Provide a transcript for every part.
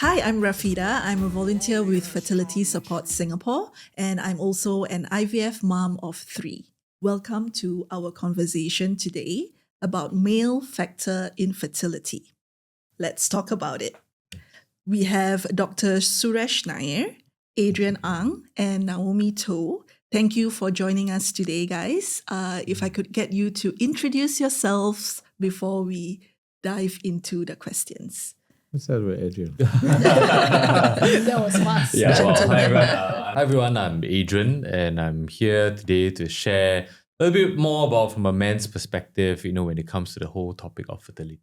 Hi, I'm Rafidah. I'm a volunteer with Fertility Support Singapore, and I'm also an IVF mom of 3. Welcome to our conversation today about male factor infertility. Let's talk about it. We have Dr. Suresh Nair, Adrian Ang, and Naomi Toh. Thank you for joining us today, guys. If I could get you to introduce yourselves before we dive into the questions. What's that with Adrian? That was fast. Hi everyone, I'm Adrian and I'm here today to share a little bit more about from a man's perspective, when it comes to the whole topic of fertility.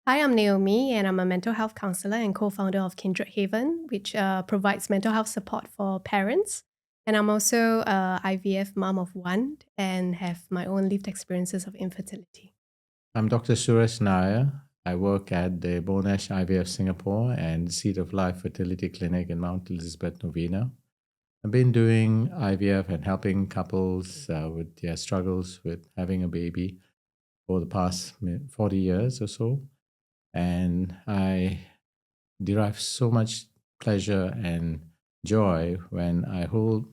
Hi, I'm Naomi and I'm a mental health counselor and co-founder of Kindred Haven, which provides mental health support for parents. And I'm also a IVF mom of 1 and have my own lived experiences of infertility. I'm Dr. Suresh Nair. I work at the Monash IVF Singapore and Seed of Life Fertility Clinic in Mount Elizabeth, Novena. I've been doing IVF and helping couples with their struggles with having a baby for the past 40 years or so. And I derive so much pleasure and joy when I hold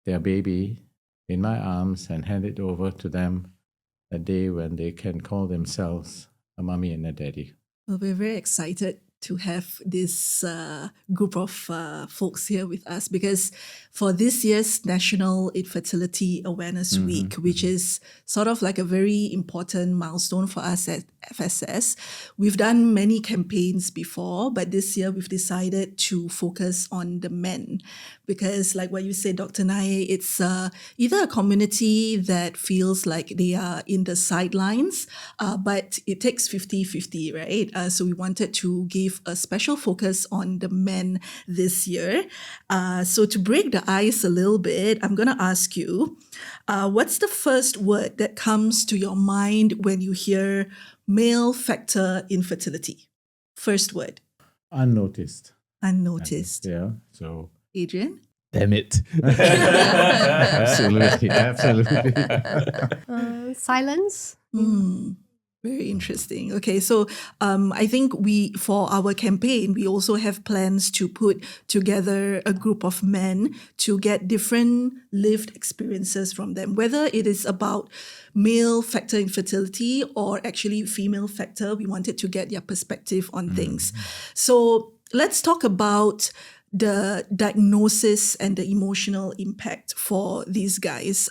their baby in my arms and hand it over to them a day when they can call themselves a mommy and a daddy. Well, we're very excited to have this group of folks here with us because for this year's National Infertility Awareness Week, which is sort of like a very important milestone for us at FSS, we've done many campaigns before, but this year we've decided to focus on the men because like what you said, Dr. Nair, it's either a community that feels like they are in the sidelines, but it takes 50-50, right? So we wanted to give a special focus on the men this year. So to break the ice a little bit, I'm going to ask you, what's the first word that comes to your mind when you hear male factor infertility? First word. Unnoticed. Unnoticed. Yeah. So Adrian? Damn it. absolutely. Silence. Very interesting. Okay, so I think for our campaign, we also have plans to put together a group of men to get different lived experiences from them, whether it is about male factor infertility or actually female factor. We wanted to get their perspective on things. So let's talk about the diagnosis and the emotional impact for these guys.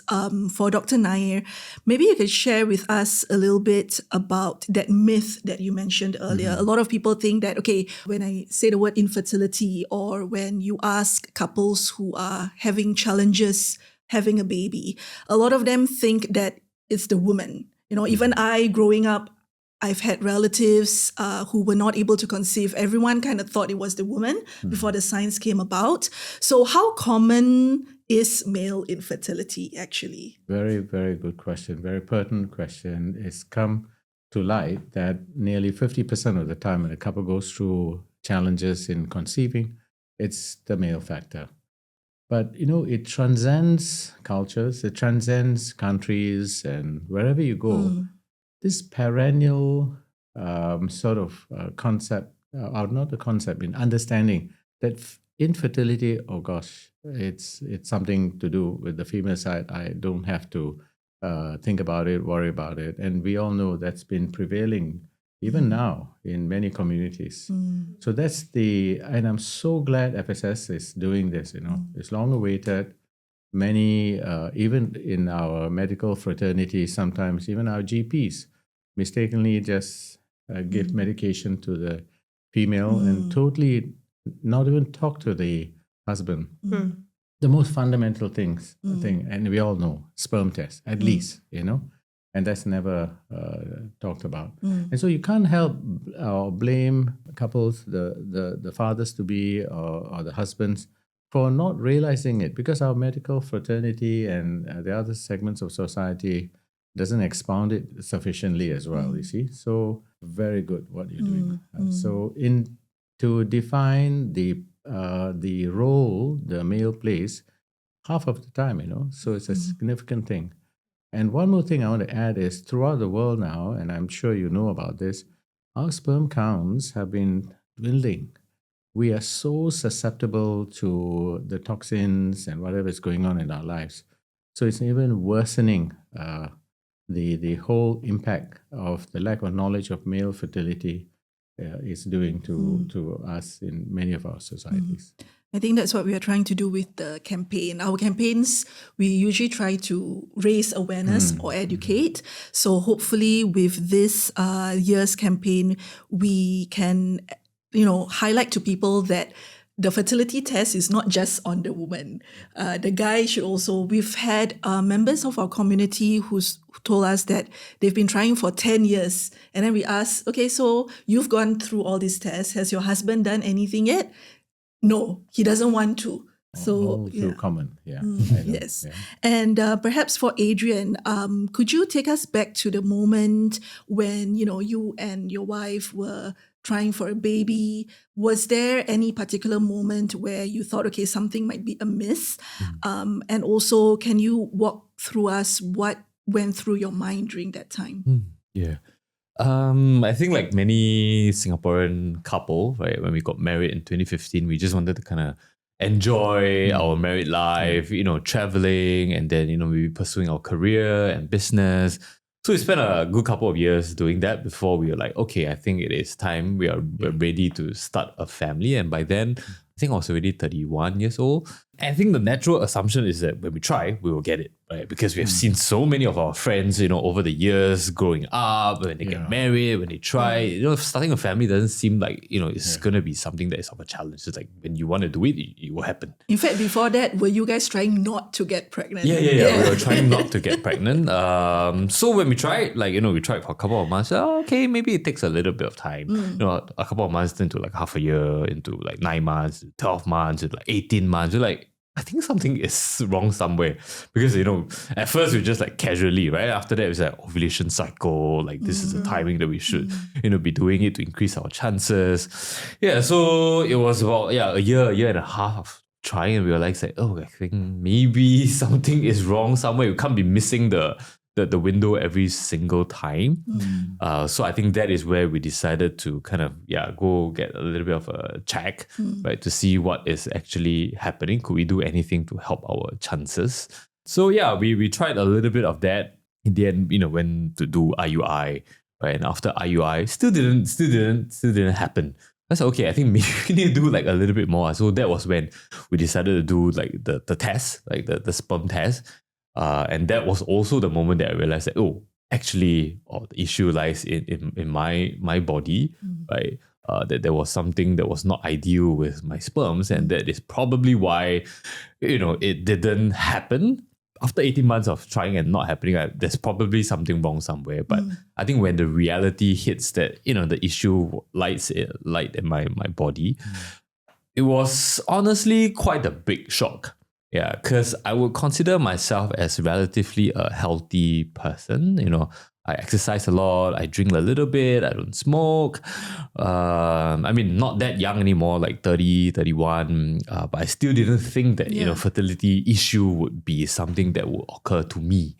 For Dr. Nair, maybe you could share with us a little bit about that myth that you mentioned earlier. A lot of people think that, okay, when I say the word infertility or when you ask couples who are having challenges having a baby, a lot of them think that it's the woman. Even I, growing up, I've had relatives who were not able to conceive. Everyone kind of thought it was the woman before the science came about. So how common is male infertility actually? Very, very good question. Very pertinent question. It's come to light that nearly 50% of the time when a couple goes through challenges in conceiving, it's the male factor. But, it transcends cultures, it transcends countries, and wherever you go, this perennial concept, or not a concept, in understanding that infertility, oh gosh, it's something to do with the female side. I don't have to think about it, worry about it. And we all know that's been prevailing even now in many communities. So and I'm so glad FSS is doing this, It's long awaited. Many, even in our medical fraternity, sometimes even our GPs mistakenly just give medication to the female and totally not even talk to the husband. The most fundamental thing, and we all know, sperm test, at least, and that's never talked about. And so you can't help or blame couples, the fathers to be or the husbands, for not realizing it, because our medical fraternity and the other segments of society doesn't expound it sufficiently as well, you see. So very good what you're doing. So to define the role the male plays half of the time, so it's a significant thing. And one more thing I want to add is throughout the world now, and I'm sure you know about this, our sperm counts have been dwindling. we are so susceptible to the toxins and whatever is going on in our lives. So it's even worsening the whole impact of the lack of knowledge of male fertility is doing to us in many of our societies. I think that's what we are trying to do with the campaign. Our campaigns, we usually try to raise awareness or educate. So hopefully with this year's campaign, we can, highlight to people that the fertility test is not just on the woman. The guy should also, we've had members of our community who's told us that they've been trying for 10 years. And then we ask, okay, so you've gone through all these tests. Has your husband done anything yet? No, he doesn't want to. So too common, I know, yes. yeah. And perhaps for Adrian, could you take us back to the moment when you and your wife were trying for a baby? Was there any particular moment where you thought, okay, something might be amiss? And also, can you walk through us what went through your mind during that time? Yeah. I think like many Singaporean couple, right, when we got married in 2015, we just wanted to kind of enjoy our married life, traveling, and then, we were pursuing our career and business. So we spent a good couple of years doing that before we were like, okay, I think it is time. We're ready to start a family. And by then, I think I was already 31 years old. And I think the natural assumption is that when we try, we will get it, right? Because we have seen so many of our friends, over the years growing up, when they get married, when they try, starting a family doesn't seem like, it's going to be something that is of a challenge. It's like when you want to do it, it will happen. In fact, before that, were you guys trying not to get pregnant? Yeah. We were trying not to get pregnant. So when we tried, we tried for a couple of months. Okay, maybe it takes a little bit of time. A couple of months into like half a year, into like 9 months, 12 months, into like 18 months. You're like, I think something is wrong somewhere. Because, at first we just like casually, right? After that, it was like ovulation cycle. Like this is the timing that we should, be doing it to increase our chances. Yeah, so it was about, a year and a half of trying and realized like, I think maybe something is wrong somewhere. You can't be missing the window every single time. So I think that is where we decided to kind of, go get a little bit of a check, right, to see what is actually happening. Could we do anything to help our chances? So we tried a little bit of that. In the end, went to do IUI, right? And after IUI, still didn't happen. I said, okay, I think maybe we need to do like a little bit more. So that was when we decided to do like the test, like the sperm test. And that was also the moment that I realized that, actually, the issue lies in my body, right? That there was something that was not ideal with my sperms, and that is probably why, it didn't happen. After 18 months of trying and not happening, there's probably something wrong somewhere. But I think when the reality hits that, the issue light in my body, it was honestly quite a big shock. Yeah, because I would consider myself as relatively a healthy person. I exercise a lot, I drink a little bit, I don't smoke. Not that young anymore, like 30, 31. But I still didn't think that, fertility issue would be something that would occur to me.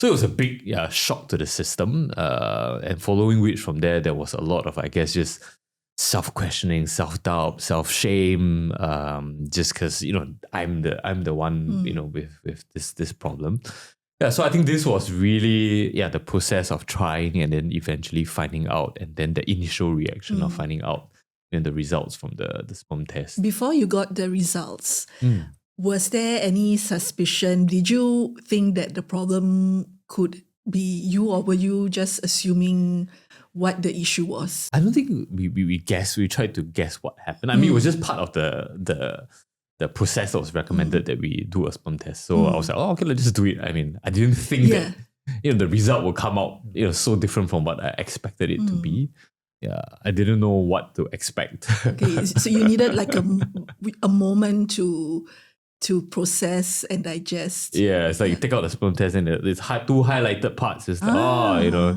So it was a big shock to the system. And following which from there was a lot of, I guess, just self-questioning, self-doubt, self-shame, just because I'm the one with this problem. So I think this was really the process of trying and then eventually finding out, and then the initial reaction of finding out the results from the sperm test. Before you got the results, was there any suspicion? Did you think that the problem could be you, or were you just assuming what the issue was? I don't think we guessed. We tried to guess what happened. It was just part of the process that was recommended that we do a sperm test. So I was like, okay, let's just do it. I didn't think that the result will come out so different from what I expected it to be. Yeah, I didn't know what to expect. Okay, so you needed like a moment to process and digest. Yeah, it's like you take out the sperm test and it's two highlighted parts. It's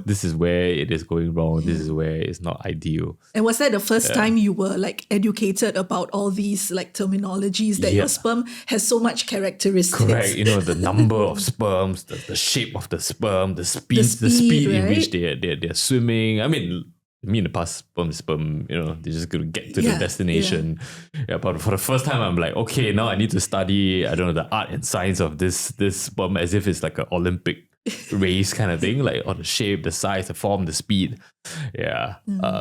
this is where it is going wrong. This is where it's not ideal. And was that the first time you were like educated about all these like terminologies that your sperm has so much characteristics? Correct. The number of sperms, the shape of the sperm, the speed right? in which they're swimming. me in the past, sperm is sperm, they're just going to get to the Yeah, destination. Yeah. But for the first time, I'm like, okay, now I need to study, I don't know, the art and science of this sperm as if it's like an Olympic race kind of thing, like on the shape, the size, the form, the speed. Yeah.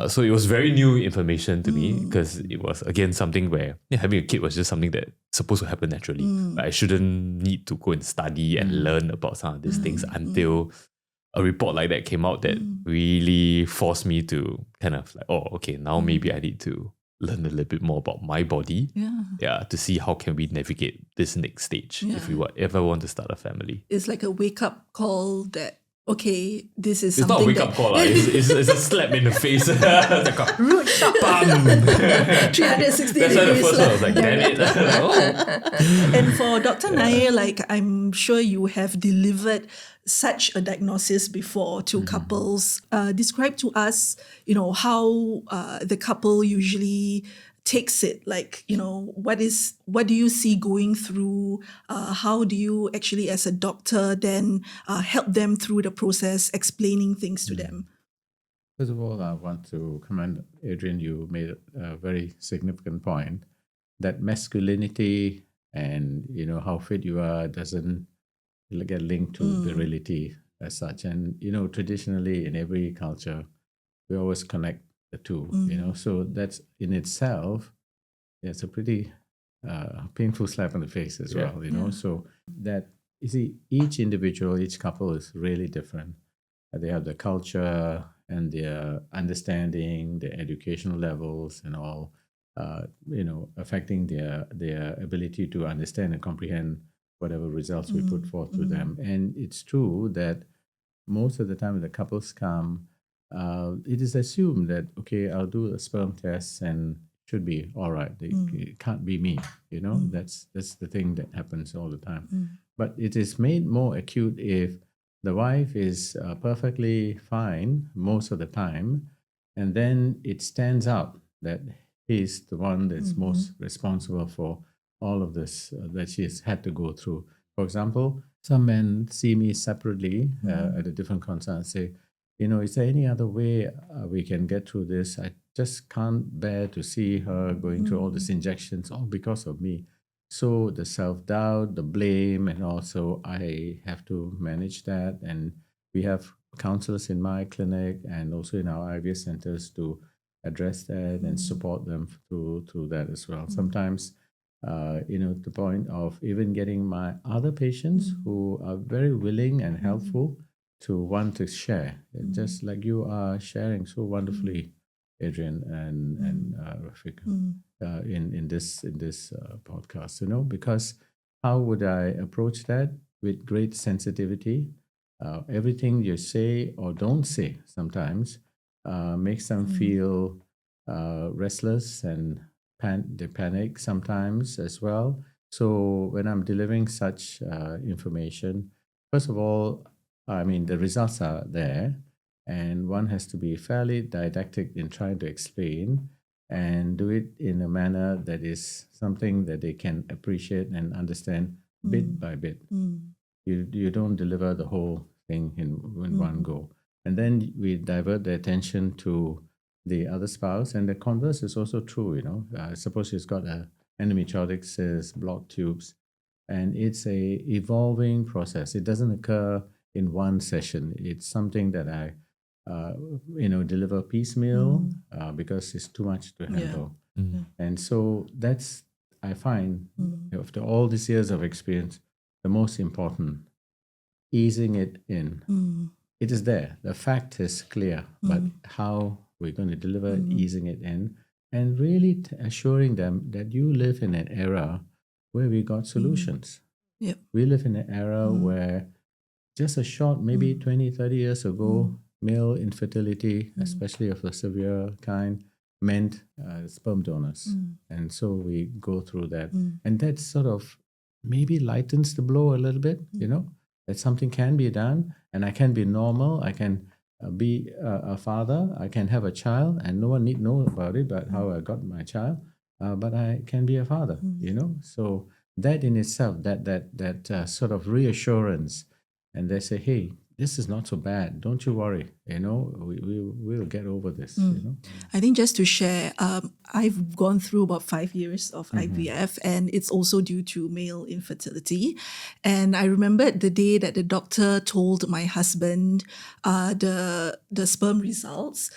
So it was very new information to me because it was, again, something where having a kid was just something that supposed to happen naturally. I shouldn't need to go and study and learn about some of these things until a report like that came out that really forced me to kind of like, oh, okay, now maybe I need to learn a little bit more about my body. Yeah, to see how can we navigate this next stage if we ever want to start a family. It's like a wake-up call that, okay, this is It's something not a wake-up call, it's a slap in the face. It's like a Root shock. bam! 360 That's why the degrees. first one I was like, damn it. Oh. And for Dr. Nair, like I'm sure you have delivered such a diagnosis before to couples. Describe to us, how the couple usually takes it. Like, what do you see going through? How do you actually, as a doctor, then help them through the process, explaining things to them? First of all, I want to commend Adrian. You made a very significant point that masculinity and how fit you are doesn't get linked to virility as such. And traditionally in every culture, we always connect the two. So that's in itself, it's a pretty painful slap in the face as well. So that you see, each individual, each couple is really different. They have the culture and their understanding, their educational levels, and all, affecting their ability to understand and comprehend whatever results we put forth to them. And it's true that most of the time when the couples come, it is assumed that, okay, I'll do a sperm test and should be all right. It can't be me, That's the thing that happens all the time. But it is made more acute if the wife is perfectly fine most of the time, and then it stands out that he's the one that's most responsible for all of this that she has had to go through. For example, some men see me separately at a different concern and say, is there any other way we can get through this? I just can't bear to see her going through all these injections, all because of me. So the self-doubt, the blame, and also I have to manage that. And we have counselors in my clinic and also in our IVF centers to address that and support them through that as well. Sometimes, the point of even getting my other patients who are very willing and helpful to want to share, just like you are sharing so wonderfully, Adrian and Rafidah, in this podcast. Because how would I approach that? With great sensitivity. Everything you say or don't say sometimes makes them feel restless, and they panic sometimes as well. So when I'm delivering such information, first of all, the results are there, and one has to be fairly didactic in trying to explain and do it in a manner that is something that they can appreciate and understand bit by bit. You don't deliver the whole thing in one go. And then we divert the attention to the other spouse, and the converse is also true. Suppose she's got a endometriotic cyst, blocked tubes, and it's a evolving process. It doesn't occur in one session. It's something that I deliver piecemeal because it's too much to handle. And so that's, I find, after all these years of experience, the most important, easing it in. It is there. The fact is clear, but how we're going to deliver it, easing it in, and really assuring them that you live in an era where we got solutions. Yep. We live in an era where just a short, maybe 20, 30 years ago, male infertility, especially of the severe kind, meant sperm donors. And so we go through that. And that sort of maybe lightens the blow a little bit, that something can be done, and I can be normal. I can be a father. I can have a child, and no one need know about it, but how I got my child. But I can be a father, So that in itself, that sort of reassurance, and they say, hey, this is not so bad. Don't you worry. We'll get over this. I think just to share, I've gone through about 5 years of IVF, and it's also due to male infertility. And I remembered the day that the doctor told my husband the sperm results.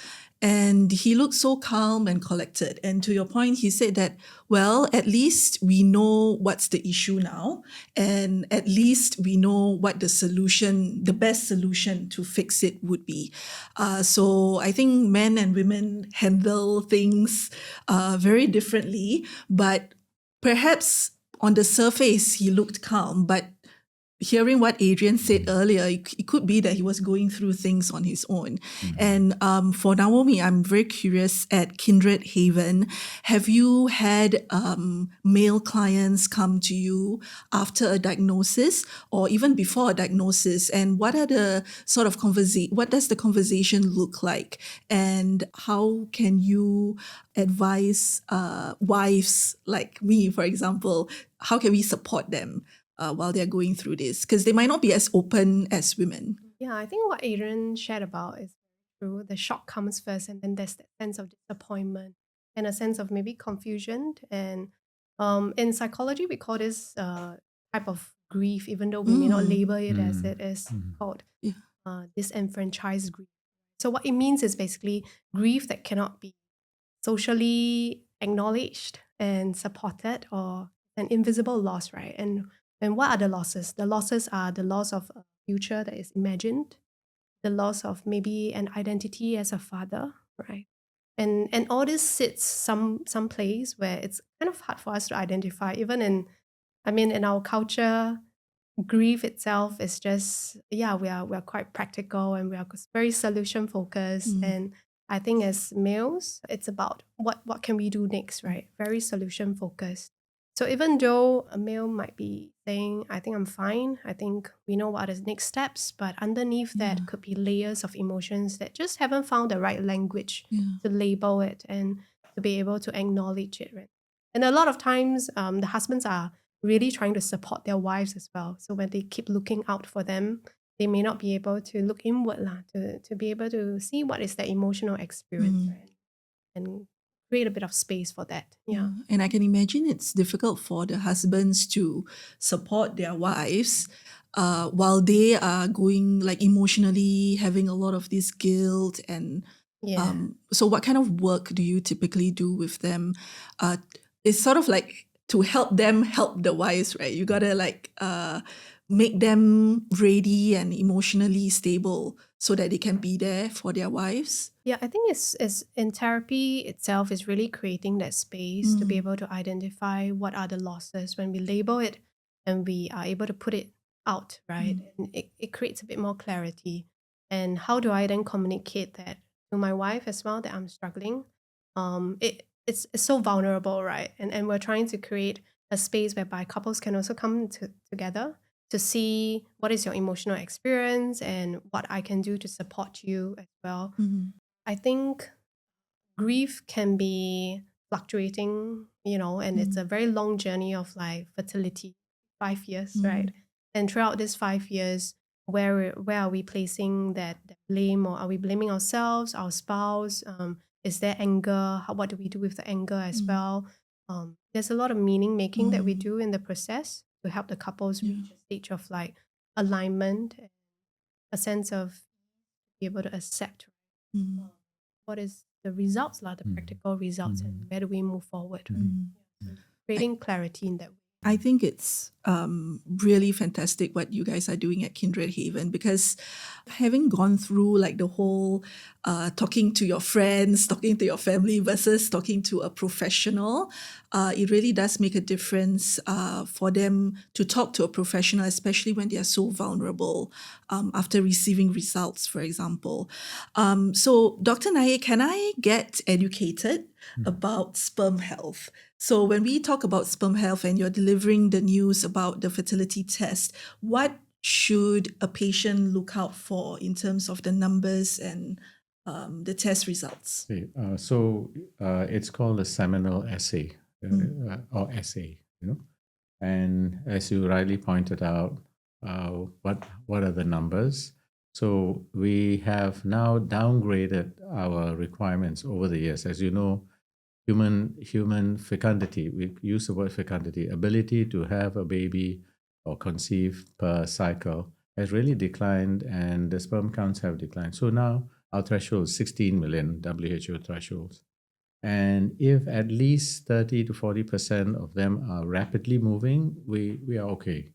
And he looked so calm and collected. And to your point, he said that, well, at least we know what's the issue now. And at least we know what the best solution to fix it would be. So I think men and women handle things very differently. But perhaps on the surface, he looked calm. But hearing what Adrian said earlier, it could be that he was going through things on his own. And for Naomi, I'm very curious at Kindred Haven, have you had male clients come to you after a diagnosis or even before a diagnosis? And what are the sort of what does the conversation look like? And how can you advise wives like me, for example, how can we support them while they're going through this? Because they might not be as open as women. Yeah, I think what Adrian shared about is true. The shock comes first, and then there's that sense of disappointment and a sense of maybe confusion. And in psychology, we call this type of grief, even though we may not label it as it is called disenfranchised grief. So what it means is basically grief that cannot be socially acknowledged and supported, or an invisible loss, right? And what are the losses? The losses are the loss of a future that is imagined, the loss of maybe an identity as a father, right? And all this sits some place where it's kind of hard for us to identify. Even in our culture, grief itself is just, we are quite practical, and we are very solution focused. And I think as males, it's about what can we do next, right? Very solution focused. So even though a male might be saying, I think I'm fine, I think we know what are the next steps, but underneath that could be layers of emotions that just haven't found the right language to label it and to be able to acknowledge it, right? And a lot of times, the husbands are really trying to support their wives as well. So when they keep looking out for them, they may not be able to look inward to be able to see what is their emotional experience, right? And create a bit of space for that. Yeah. And I can imagine it's difficult for the husbands to support their wives while they are going like emotionally having a lot of this guilt. And so what kind of work do you typically do with them? It's sort of like to help them help the wives, right? You gotta like make them ready and emotionally stable so that they can be there for their wives. Yeah, I think it's in therapy itself is really creating that space to be able to identify what are the losses. When we label it and we are able to put it out, right? And it creates a bit more clarity. And how do I then communicate that to my wife as well, that I'm struggling? It's so vulnerable, right? And we're trying to create a space whereby couples can also come together to see what is your emotional experience and what I can do to support you as well. I think grief can be fluctuating, and it's a very long journey of like fertility, 5 years, right? And throughout this 5 years, where are we placing that blame, or are we blaming ourselves, our spouse? Is there anger? What do we do with the anger as well? There's a lot of meaning making that we do in the process to help the couples reach a stage of like alignment, and a sense of be able to accept what is the results, the practical results, and where do we move forward. Creating clarity in that way. I think it's really fantastic what you guys are doing at Kindred Haven, because having gone through like the whole talking to your friends, talking to your family versus talking to a professional, it really does make a difference for them to talk to a professional, especially when they are so vulnerable after receiving results, for example. So Dr. Nair, can I get educated about sperm health? So when we talk about sperm health and you're delivering the news about the fertility test, what should a patient look out for in terms of the numbers and the test results? So it's called a seminal assay or assay, And as you rightly pointed out, what are the numbers? So we have now downgraded our requirements over the years. As you know, human fecundity, we use the word fecundity, ability to have a baby or conceive per cycle has really declined, and the sperm counts have declined. So now our threshold is 16 million WHO thresholds. And if at least 30 to 40% of them are rapidly moving, we are okay.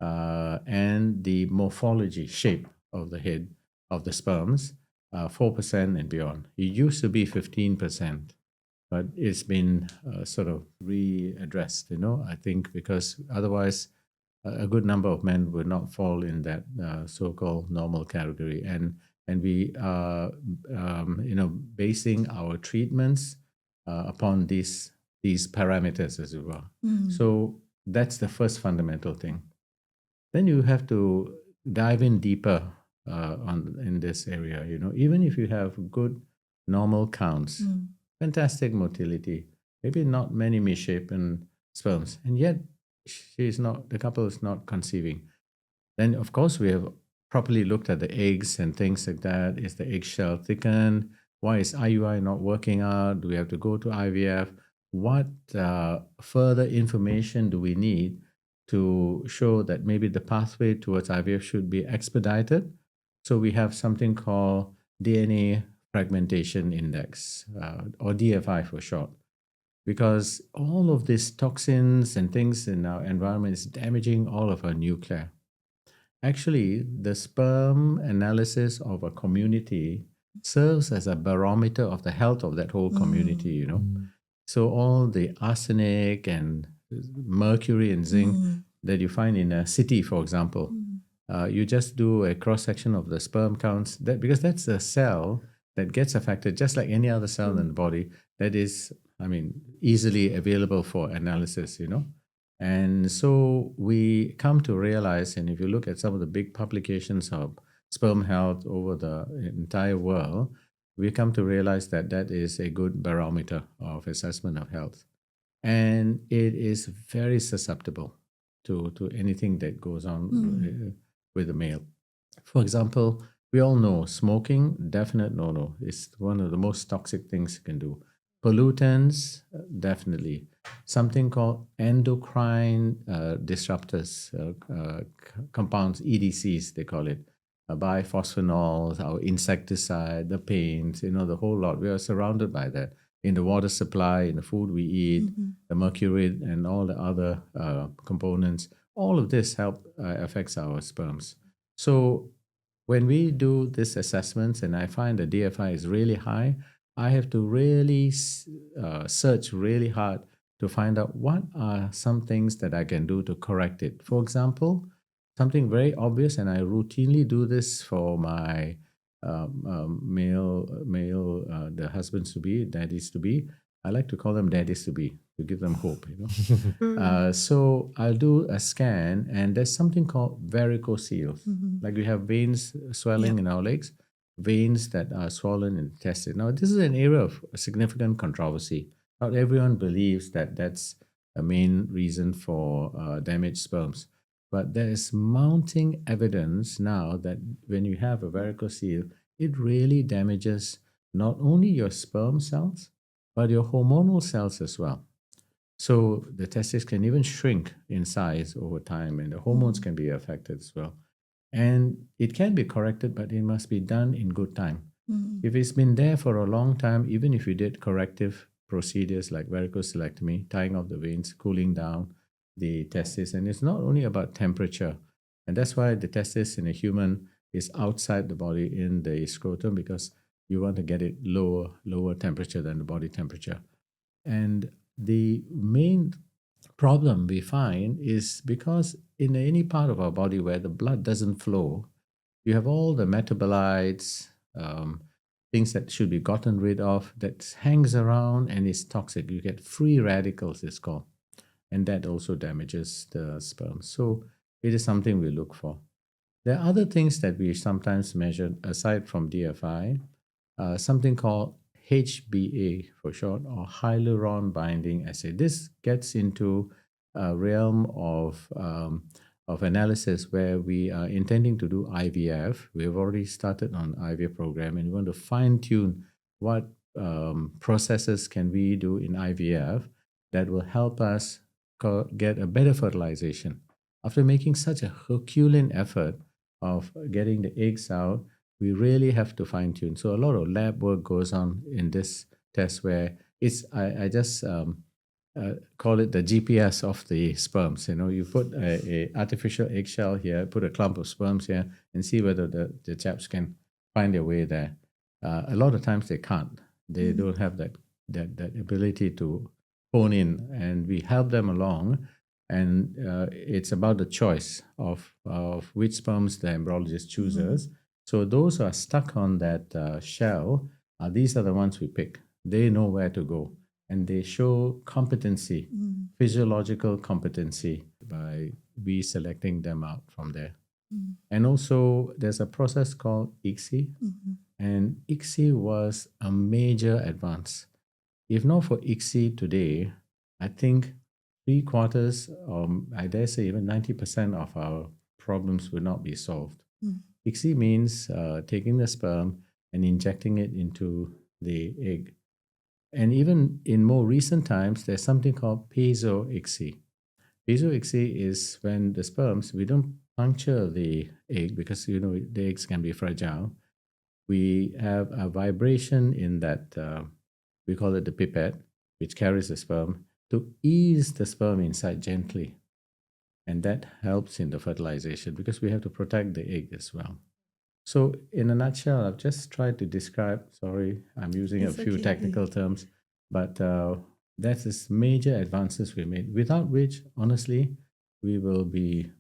And the morphology, shape of the head of the sperms, 4% and beyond. It used to be 15%, but it's been sort of readdressed, I think, because otherwise a good number of men would not fall in that so-called normal category. And we are, basing our treatments upon these parameters, as it were. So that's the first fundamental thing. Then you have to dive in deeper in this area. Even if you have good normal counts, fantastic motility, maybe not many misshapen sperms, and yet the couple is not conceiving. Then, of course, we have properly looked at the eggs and things like that. Is the eggshell thickened? Why is IUI not working out? Do we have to go to IVF? What further information do we need to show that maybe the pathway towards IVF should be expedited? So we have something called DNA fragmentation index, or DFI for short, because all of these toxins and things in our environment is damaging all of our nuclear. Actually, the sperm analysis of a community serves as a barometer of the health of that whole community, So all the arsenic and mercury and zinc that you find in a city, for example, you just do a cross-section of the sperm counts, because that's a cell that gets affected just like any other cell in the body that is, easily available for analysis, And so we come to realize, and if you look at some of the big publications of sperm health over the entire world, we come to realize that that is a good barometer of assessment of health. And it is very susceptible to anything that goes on with the male. For example, we all know smoking, definite no-no. It's one of the most toxic things you can do. Pollutants, definitely. Something called endocrine disruptors, compounds, EDCs, they call it. Biphosphenols, our insecticide, the paints, the whole lot. We are surrounded by that in the water supply, in the food we eat, the mercury and all the other components. All of this affects our sperms. So when we do these assessments and I find the DFI is really high, I have to really search really hard to find out what are some things that I can do to correct it. For example, something very obvious, and I routinely do this for my male, the husbands to be, daddies to be. I like to call them daddies to be, to give them hope, So I'll do a scan, and there's something called varicocele. Like we have veins swelling in our legs, veins that are swollen in the testes. Now, this is an area of significant controversy. Not everyone believes that that's a main reason for damaged sperms. But there is mounting evidence now that when you have a varicocele, it really damages not only your sperm cells, but your hormonal cells as well. So the testes can even shrink in size over time, and the hormones can be affected as well. And it can be corrected, but it must be done in good time. If it's been there for a long time, even if you did corrective procedures like varicocelectomy, tying off the veins, cooling down the testes, and it's not only about temperature, and that's why the testis in a human is outside the body in the scrotum, because you want to get it lower temperature than the body temperature. And the main problem we find is because in any part of our body where the blood doesn't flow, you have all the metabolites, things that should be gotten rid of, that hangs around and is toxic. You get free radicals, it's called. And that also damages the sperm. So it is something we look for. There are other things that we sometimes measure aside from DFI, something called HbA for short, or hyaluron binding assay. This gets into a realm of of analysis where we are intending to do IVF. We've already started on IVF program, and we want to fine tune what processes can we do in IVF that will help us get a better fertilization. After making such a Herculean effort of getting the eggs out, we really have to fine tune. So a lot of lab work goes on in this test where I just call it the GPS of the sperms. You put a artificial eggshell here, put a clump of sperms here, and see whether the chaps can find their way there. A lot of times they can't. They don't have that ability to hone in, and we help them along. And it's about the choice of which sperms the embryologist chooses. So those who are stuck on that shell, these are the ones we pick. They know where to go, and they show competency, physiological competency, by we selecting them out from there. And also there's a process called ICSI, and ICSI was a major advance. If not for ICSI today, I think 3/4, or I dare say even 90% of our problems would not be solved. ICSI means taking the sperm and injecting it into the egg. And even in more recent times, there's something called piezo-ICSI. Piezo-ICSI is when the sperms, we don't puncture the egg because, the eggs can be fragile. We have a vibration in that, we call it the pipette, which carries the sperm, to ease the sperm inside gently. And that helps in the fertilization because we have to protect the egg as well. So in a nutshell, I've just tried to describe, sorry, I'm using a few technical terms, but that is major advances we made, without which, honestly, we will be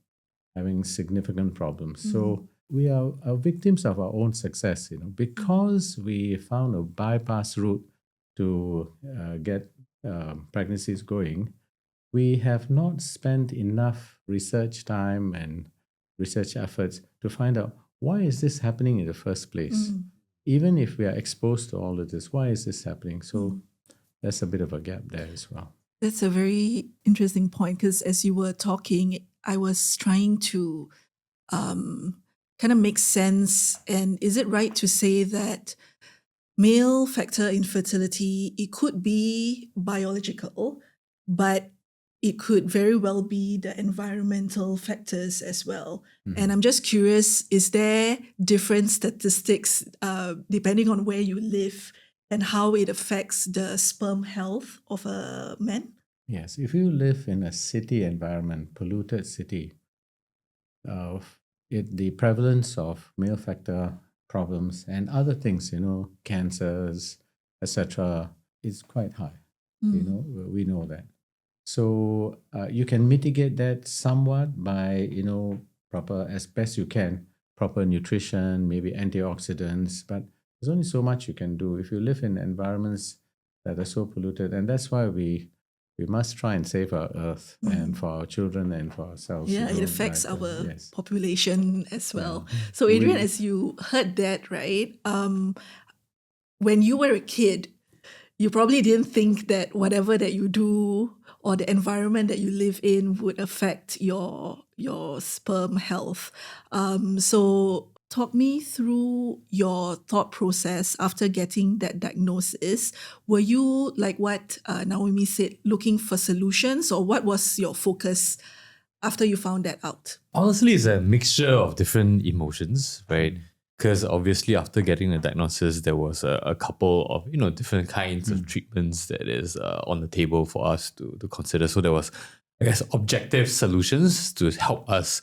having significant problems. So we are victims of our own success, because we found a bypass route to get pregnancies going. We have not spent enough research time and research efforts to find out why is this happening in the first place. Even if we are exposed to all of this, why is this happening? So there's a bit of a gap there as well. That's a very interesting point, because as you were talking, I was trying to kind of make sense. And is it right to say that male factor infertility, it could be biological, but it could very well be the environmental factors as well. And I'm just curious, is there different statistics depending on where you live and how it affects the sperm health of a man? Yes, if you live in a city environment, polluted city, the prevalence of male factor problems and other things, cancers, etc., is quite high. We know that. So you can mitigate that somewhat by, proper, as best you can, proper nutrition, maybe antioxidants, but there's only so much you can do if you live in environments that are so polluted. And that's why we must try and save our earth and for our children and for ourselves. Yeah, it affects our population as well. So Adrian, as you heard that, right, when you were a kid, you probably didn't think that whatever that you do or the environment that you live in would affect your sperm health. So talk me through your thought process after getting that diagnosis. Were you, like what Naomi said, looking for solutions, or what was your focus after you found that out? Honestly, it's a mixture of different emotions, right? Because obviously after getting the diagnosis, there was a couple of, different kinds of treatments that is on the table for us to consider. So there was, I guess, objective solutions to help us,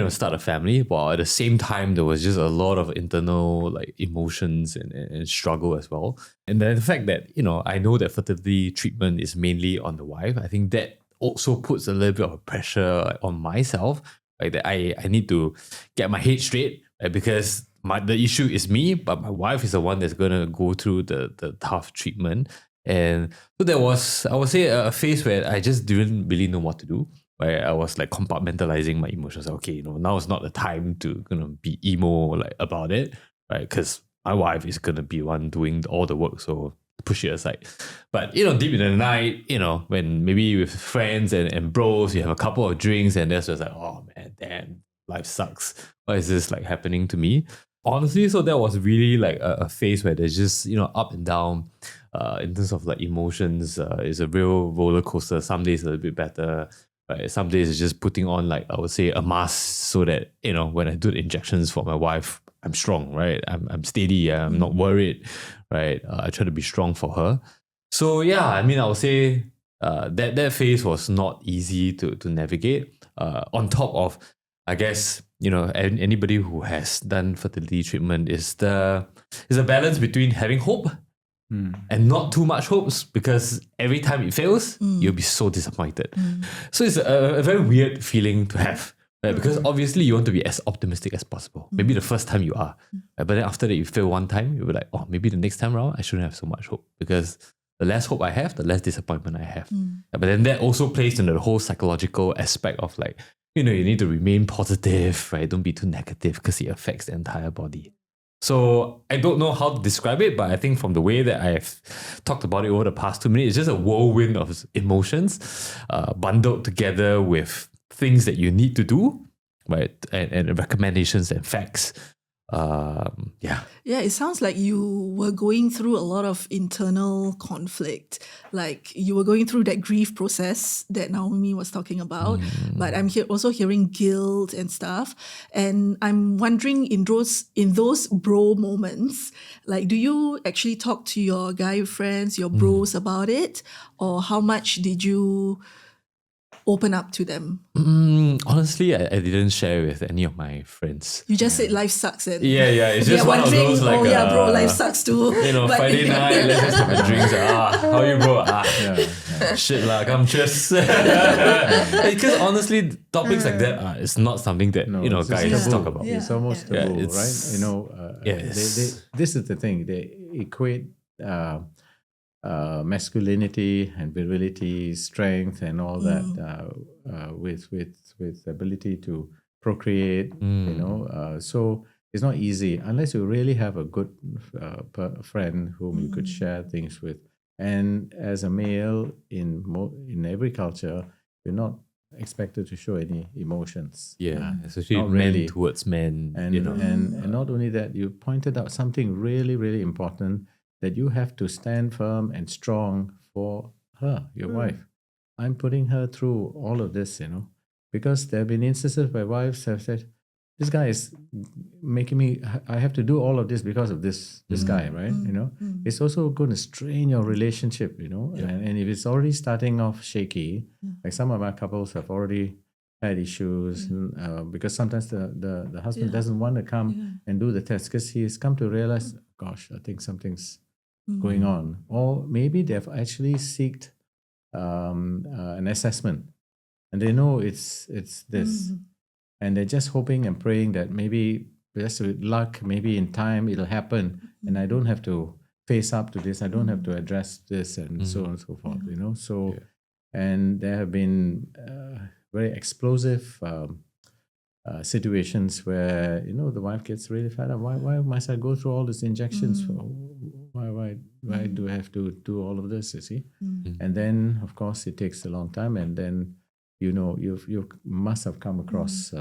start a family. While at the same time, there was just a lot of internal emotions and struggle as well. And then the fact that, I know that fertility treatment is mainly on the wife, I think that also puts a little bit of pressure on myself, right? That I need to get my head straight, right? Because the issue is me, but my wife is the one that's going to go through the tough treatment. And so there was, I would say, a phase where I just didn't really know what to do. Where I was compartmentalizing my emotions. Okay, now is not the time to be emo about it, right? Because my wife is gonna be one doing all the work. So push it aside. But, deep in the night, when maybe with friends and bros, you have a couple of drinks and there's just like, oh man, damn, life sucks. Why is this like happening to me? Honestly, so that was really like a phase where there's just, up and down in terms of like emotions. It's a real roller coaster. Some days a little bit better. Right? Some days it's just putting on like, I would say, a mask so that, when I do the injections for my wife, I'm strong, right? I'm steady. I'm not worried, right? I try to be strong for her. So yeah, I mean, I would say that phase was not easy to navigate. On top of, I guess, anybody who has done fertility treatment is a balance between having hope and not too much hopes, because every time it fails, you'll be so disappointed. So it's a very weird feeling to have. Right? Because obviously you want to be as optimistic as possible. Maybe the first time you are. Right? But then after that you fail one time, you'll be like, oh, maybe the next time around I shouldn't have so much hope, because the less hope I have, the less disappointment I have. But then that also plays into the whole psychological aspect of like, you need to remain positive, right? Don't be too negative because it affects the entire body. So I don't know how to describe it, but I think from the way that I've talked about it over the past 2 minutes, it's just a whirlwind of emotions bundled together with things that you need to do, right? And recommendations and facts. Yeah, it sounds like you were going through a lot of internal conflict. Like you were going through that grief process that Naomi was talking about, but I'm also hearing guilt and stuff. And I'm wondering in those bro moments, like, do you actually talk to your guy friends, your bros about it? Or how much did you open up to them? Honestly, I didn't share with any of my friends. You just said life sucks. And Yeah, it's just one of those like, bro, life sucks too. But Friday night, let's just have a drink. How you, bro? Shit lah, come cheers. Because honestly, topics like that it's not something that it's guys taboo. talk about. It's almost taboo, right? Yes. This is the thing. They equate masculinity and virility, strength, and all that with ability to procreate. So it's not easy unless you really have a good friend whom you could share things with. And as a male in every culture, you're not expected to show any emotions. Yeah, especially not men really. towards men. And not only that, you pointed out something really, really important, that you have to stand firm and strong for her, your wife. I'm putting her through all of this, because there have been instances where wives have said, this guy is making me, I have to do all of this because of this guy, right? It's also going to strain your relationship, and if it's already starting off shaky, like some of our couples have already had issues because sometimes the husband doesn't want to come and do the test because he has come to realize, gosh, I think something's going on. Or maybe they've actually sought an assessment and they know it's this. And they're just hoping and praying that maybe just with luck, maybe in time it'll happen and I don't have to face up to this. I don't have to address this and so on and so forth, So, and there have been very explosive situations where, the wife gets really fed up. Why must I go through all these injections? Why do I have to do all of this, you see? And then, of course, it takes a long time. And then, you must have come across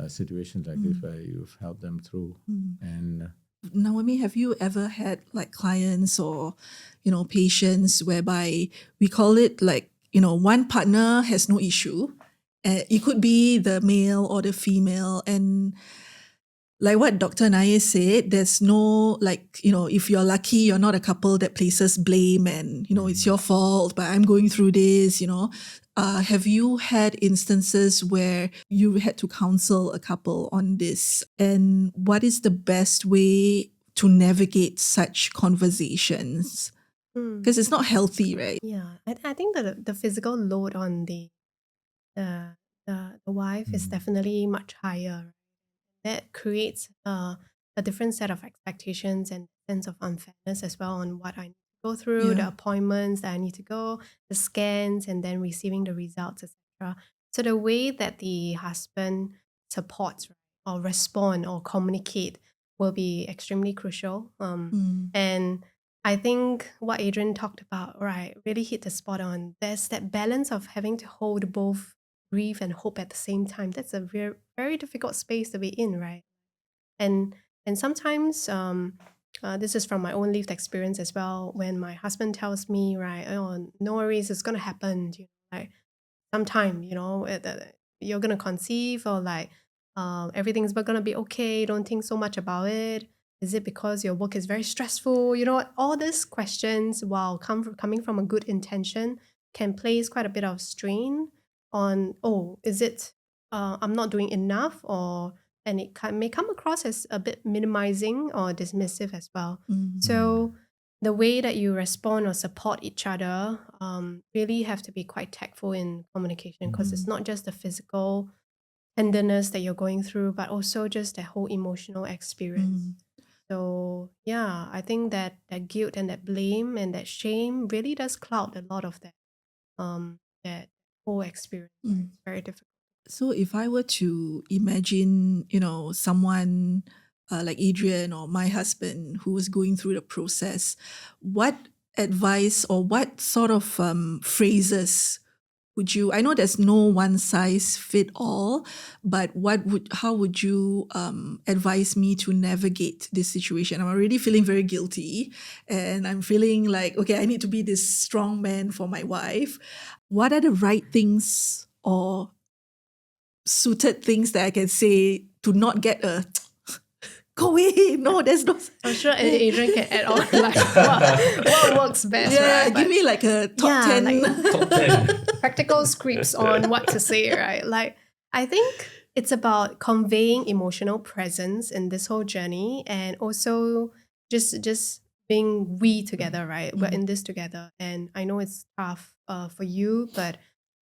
situations like this where you've helped them through. And Naomi, have you ever had like clients or, patients whereby we call it like, one partner has no issue. It could be the male or the female. And like what Dr. Nair said, there's no like, if you're lucky, you're not a couple that places blame and, it's your fault, but I'm going through this, Have you had instances where you had to counsel a couple on this? And what is the best way to navigate such conversations? Because it's not healthy, right? Yeah, I think that the physical load on the wife is definitely much higher. That creates a different set of expectations and sense of unfairness as well on what I need to go through, the appointments that I need to go, the scans, and then receiving the results, etc. So the way that the husband supports or respond or communicate will be extremely crucial. And I think what Adrian talked about, right, really hit the spot on. There's that balance of having to hold both grief and hope at the same time. That's a very, very difficult space to be in, right? And sometimes this is from my own lived experience as well. When my husband tells me, right, oh, no worries, it's gonna happen. Like sometime, you're gonna conceive, or like everything's gonna be okay. Don't think so much about it. Is it because your work is very stressful? All these questions, while coming from a good intention, can place quite a bit of strain on. Oh, is it? I'm not doing enough, and it may come across as a bit minimizing or dismissive as well. So the way that you respond or support each other really have to be quite tactful in communication, because it's not just the physical tenderness that you're going through, but also just the whole emotional experience. So yeah, I think that guilt and that blame and that shame really does cloud a lot of that whole experience. It's very difficult. So if I were to imagine, someone like Adrian or my husband who was going through the process, what advice or what sort of phrases would you, I know there's no one size fit all, but how would you advise me to navigate this situation? I'm already feeling very guilty, and I'm feeling like, okay, I need to be this strong man for my wife. What are the right things or suited things that I can say to not get a go away? No, there's no. I'm sure Adrian can add on like what works best. Yeah, right? give me like a top 10. Like Top 10. practical scripts on what to say, right? Like I think it's about conveying emotional presence in this whole journey, and also just being we together, right? We're in this together, and I know it's tough for you, but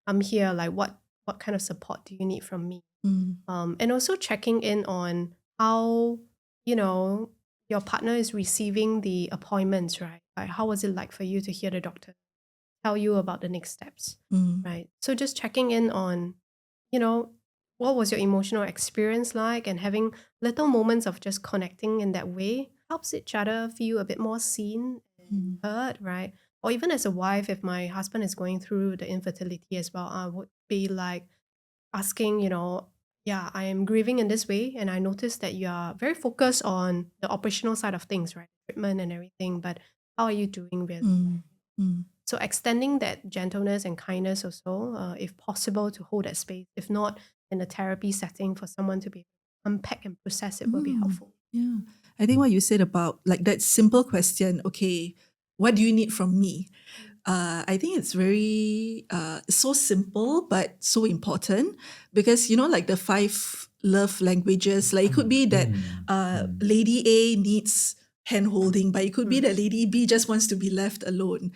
I'm here. Like what kind of support do you need from me? And also checking in on how your partner is receiving the appointments, right? Like how was it like for you to hear the doctor tell you about the next steps, right? So just checking in on, what was your emotional experience like, and having little moments of just connecting in that way helps each other feel a bit more seen and heard, right? Or even as a wife, if my husband is going through the infertility as well, I would be like asking, yeah, I am grieving in this way, and I noticed that you are very focused on the operational side of things, right? Treatment and everything, but how are you doing really? So extending that gentleness and kindness also, if possible, to hold that space. If not, in a therapy setting, for someone to be able to unpack and process it will be helpful. Yeah. I think what you said about like that simple question, okay, what do you need from me? I think it's very so simple but so important, because like the 5 love languages, like it could be that lady A needs hand holding, but it could be that lady B just wants to be left alone.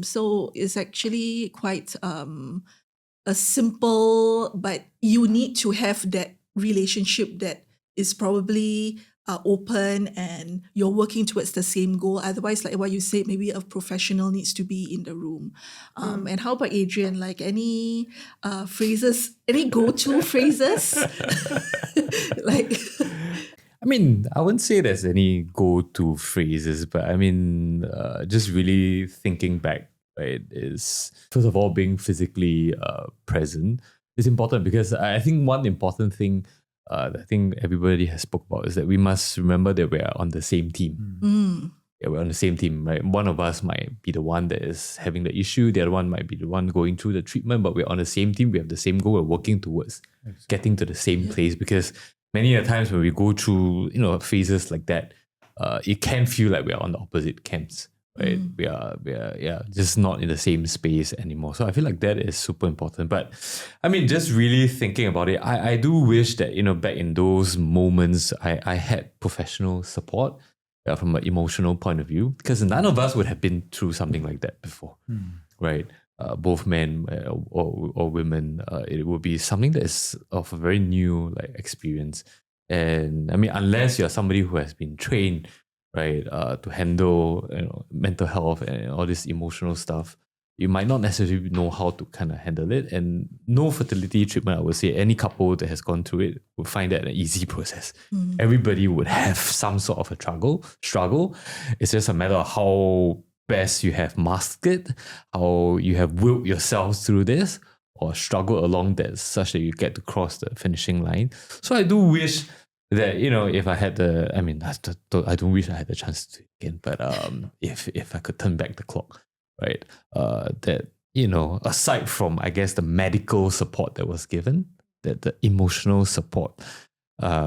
So it's actually quite a simple, but you need to have that relationship that is probably open, and you're working towards the same goal. Otherwise, like what you said, maybe a professional needs to be in the room. And how about Adrian? Like any phrases, any go-to phrases? Like, I mean, I wouldn't say there's any go-to phrases, but I mean, just really thinking back, right, is first of all, being physically present is important, because I think one important thing I think everybody has spoke about is that we must remember that we are on the same team. Yeah, we're on the same team, right? One of us might be the one that is having the issue, the other one might be the one going through the treatment, but we're on the same team, we have the same goal, we're working towards getting to the same place, because many a times when we go through, phases like that, it can feel like we are on the opposite camps, right? We are just not in the same space anymore. So I feel like that is super important. But I mean, just really thinking about it, I do wish that, back in those moments, I had professional support from an emotional point of view, because none of us would have been through something like that before, right? Both men or women, it would be something that is of a very new experience. And I mean, unless you're somebody who has been trained, right, to handle mental health and all this emotional stuff, you might not necessarily know how to kind of handle it. And no fertility treatment, I would say, any couple that has gone through it would find that an easy process. Everybody would have some sort of a struggle. It's just a matter of how best you have masked it, how you have willed yourself through this, or struggle along that such that you get to cross the finishing line. So I do wish that, if I had I don't wish I had the chance to do it again, but if I could turn back the clock, right? That, aside from, I guess, the medical support that was given, that the emotional support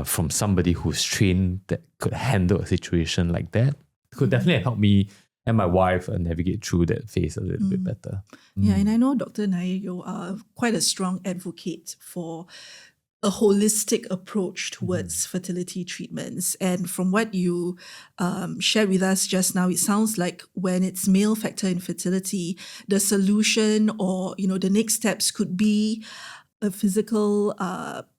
from somebody who's trained that could handle a situation like that could definitely help me and my wife navigate through that phase a little bit better. Yeah, and I know, Dr. Nair, you are quite a strong advocate for a holistic approach towards fertility treatments. And from what you shared with us just now, it sounds like when it's male factor infertility, the solution or, the next steps could be a physical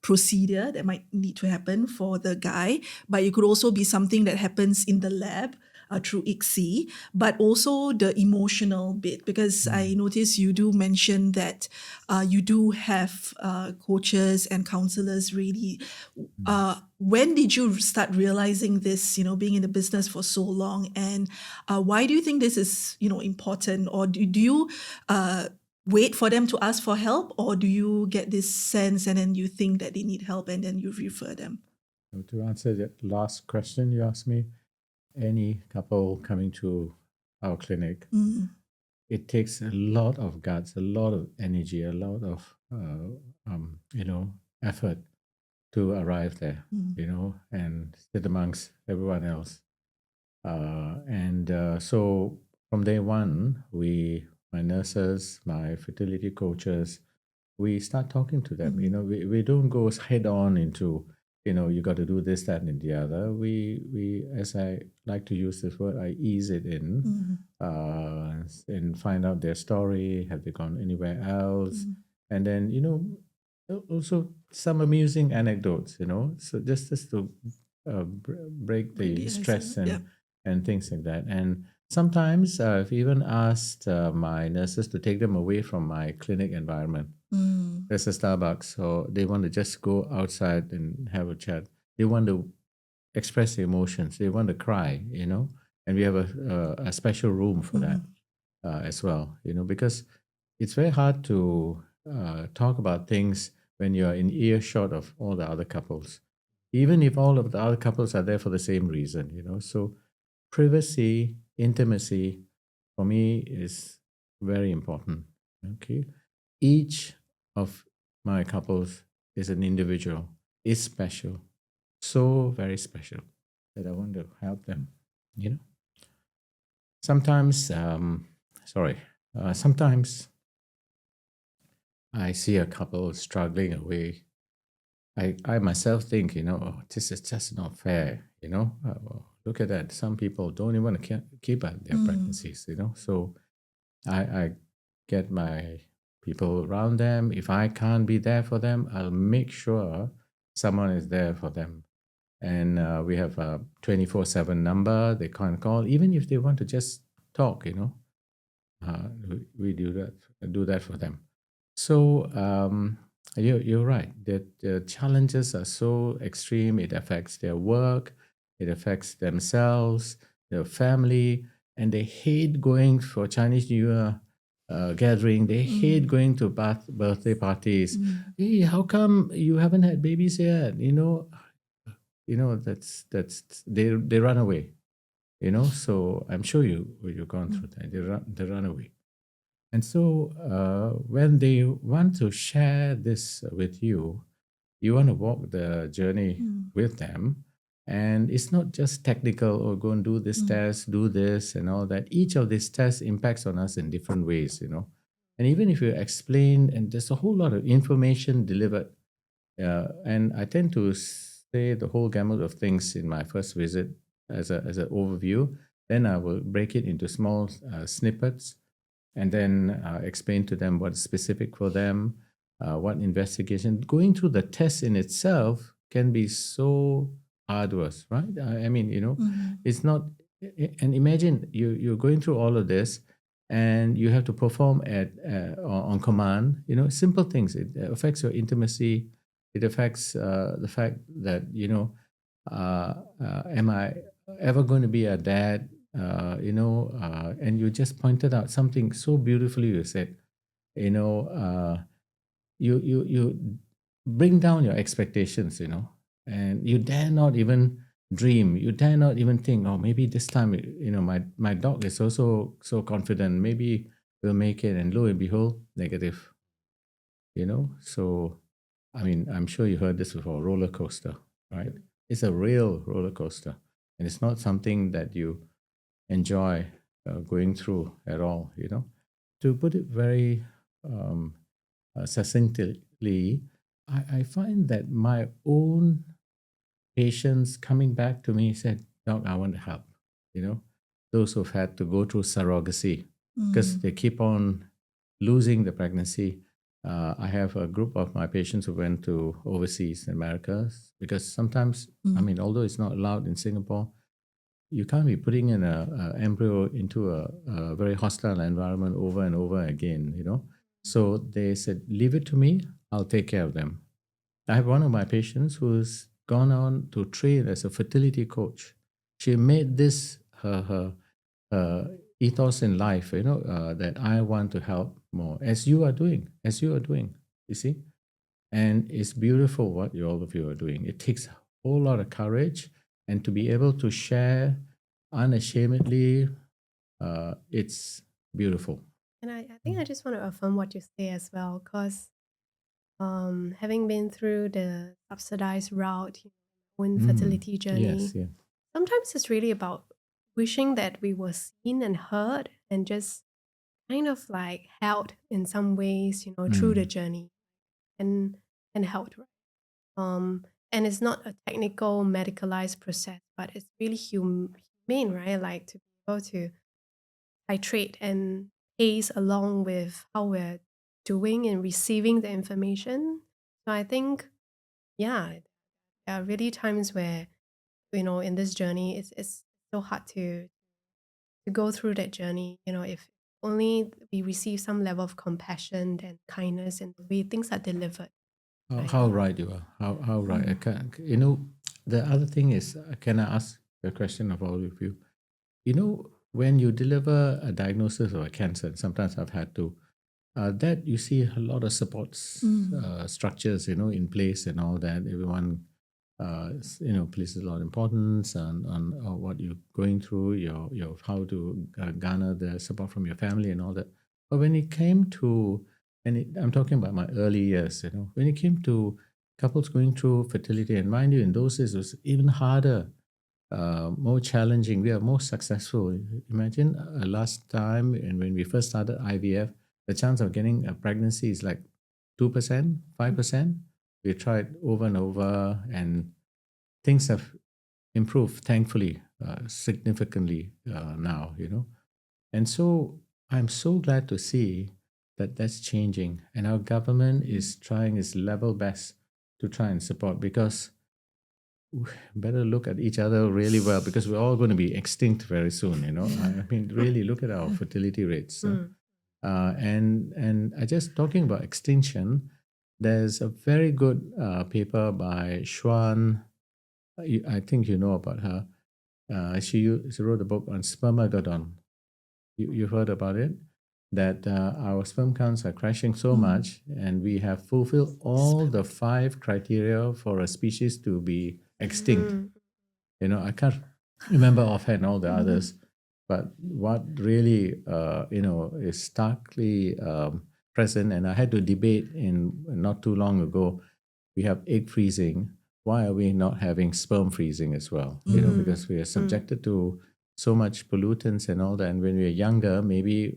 procedure that might need to happen for the guy, but it could also be something that happens in the lab through ICSI, but also the emotional bit, because I notice you do mention that you do have coaches and counselors really. When did you start realizing this, being in the business for so long, and why do you think this is, important? Or do you wait for them to ask for help, or do you get this sense and then you think that they need help and then you refer them? To answer that last question you asked me, any couple coming to our clinic, it takes a lot of guts, a lot of energy, a lot of effort to arrive there, and sit amongst everyone else. So from day one, my nurses, my fertility coaches, we start talking to them. We don't go head on into, you got to do this, that, and the other. We, as I like to use this word, I ease it in and find out their story. Have they gone anywhere else? And then, also some amusing anecdotes, so just to break the stress and things like that. And sometimes I've even asked my nurses to take them away from my clinic environment. There's a Starbucks, so they want to just go outside and have a chat. They want to express their emotions. They want to cry, and we have a special room for that as well, because it's very hard to talk about things when you're in earshot of all the other couples, even if all of the other couples are there for the same reason, So privacy, intimacy, for me is very important. Okay, each of my couples is an individual, is special, so very special that I want to help them. Sometimes, sometimes I see a couple struggling away. I myself think, this is just not fair. Look at that. Some people don't even want to keep their pregnancies. So I get my people around them. If I can't be there for them, I'll make sure someone is there for them. And we have a 24/7 number they can call, even if they want to just talk. We do that for them. So you're right that the challenges are so extreme. It affects their work, it affects themselves, their family, and they hate going for Chinese New Year gathering. They hate going to birthday parties. Hey, how come you haven't had babies yet? That's they run away. So I'm sure you've gone through that. They run away. And so when they want to share this with you, you want to walk the journey with them. And it's not just technical, or go and do this test, do this and all that. Each of these tests impacts on us in different ways, And even if you explain, and there's a whole lot of information delivered, and I tend to say the whole gamut of things in my first visit as an overview. Then I will break it into small snippets, and then explain to them what's specific for them, what investigation. Going through the test in itself can be so arduous, right? I mean, it's not, and imagine you're going through all of this, and you have to perform on command. Simple things. It affects your intimacy. It affects the fact that am I ever going to be a dad? And you just pointed out something so beautifully. You said, you bring down your expectations, and you dare not even dream. You dare not even think, oh, maybe this time, my dog is also so confident. Maybe we'll make it. And lo and behold, negative. So, I mean, I'm sure you heard this before, roller coaster, right? It's a real roller coaster. And it's not something that you enjoy going through at all, To put it very succinctly, I find that my own patients coming back to me said, Doc, I want to help, those who've had to go through surrogacy because they keep on losing the pregnancy. I have a group of my patients who went to overseas in America because sometimes, although it's not allowed in Singapore, you can't be putting in an embryo into a very hostile environment over and over again, So they said, leave it to me, I'll take care of them. I have one of my patients who's gone on to train as a fertility coach. She made this her ethos in life, that I want to help more, as you are doing, you see? And it's beautiful what all of you are doing. It takes a whole lot of courage, and to be able to share unashamedly, it's beautiful. And I think I just want to affirm what you say as well, because having been through the subsidized route, own fertility journey, Yes, yeah. sometimes it's really about wishing that we were seen and heard and just kind of like held in some ways, through the journey and held, right? And it's not a technical medicalized process, but it's really humane, right? Like to be able to titrate and pace along with how we're doing and receiving the information. So I think, yeah, there are really times where, in this journey, it's so hard to go through that journey. If only we receive some level of compassion and kindness in the way things are delivered. How right you are. How right. I can't, the other thing is, can I ask a question of all of you? When you deliver a diagnosis of a cancer, sometimes I've had to, that you see a lot of supports, structures, in place and all that. Everyone, places a lot of importance on what you're going through, your how to garner the support from your family and all that. But when it came to, I'm talking about my early years, when it came to couples going through fertility, and mind you, in those days it was even harder, more challenging. We are more successful. Imagine last time, and when we first started IVF, the chance of getting a pregnancy is like 2%, 5%. We tried over and over, and things have improved, thankfully, significantly now, And so I'm so glad to see that that's changing. And our government is trying its level best to try and support, because we better look at each other really well, because we're all going to be extinct very soon, I mean, really look at our fertility rates. And I just talking about extinction, there's a very good paper by Xuan. I think you know about her. She wrote a book on spermageddon. You've heard about it? That our sperm counts are crashing so much, and we have fulfilled all the 5 criteria for a species to be extinct. I can't remember offhand all the others, but what really, is starkly present, and I had to debate in not too long ago, we have egg freezing. Why are we not having sperm freezing as well? Because we are subjected to so much pollutants and all that. And when we were younger, maybe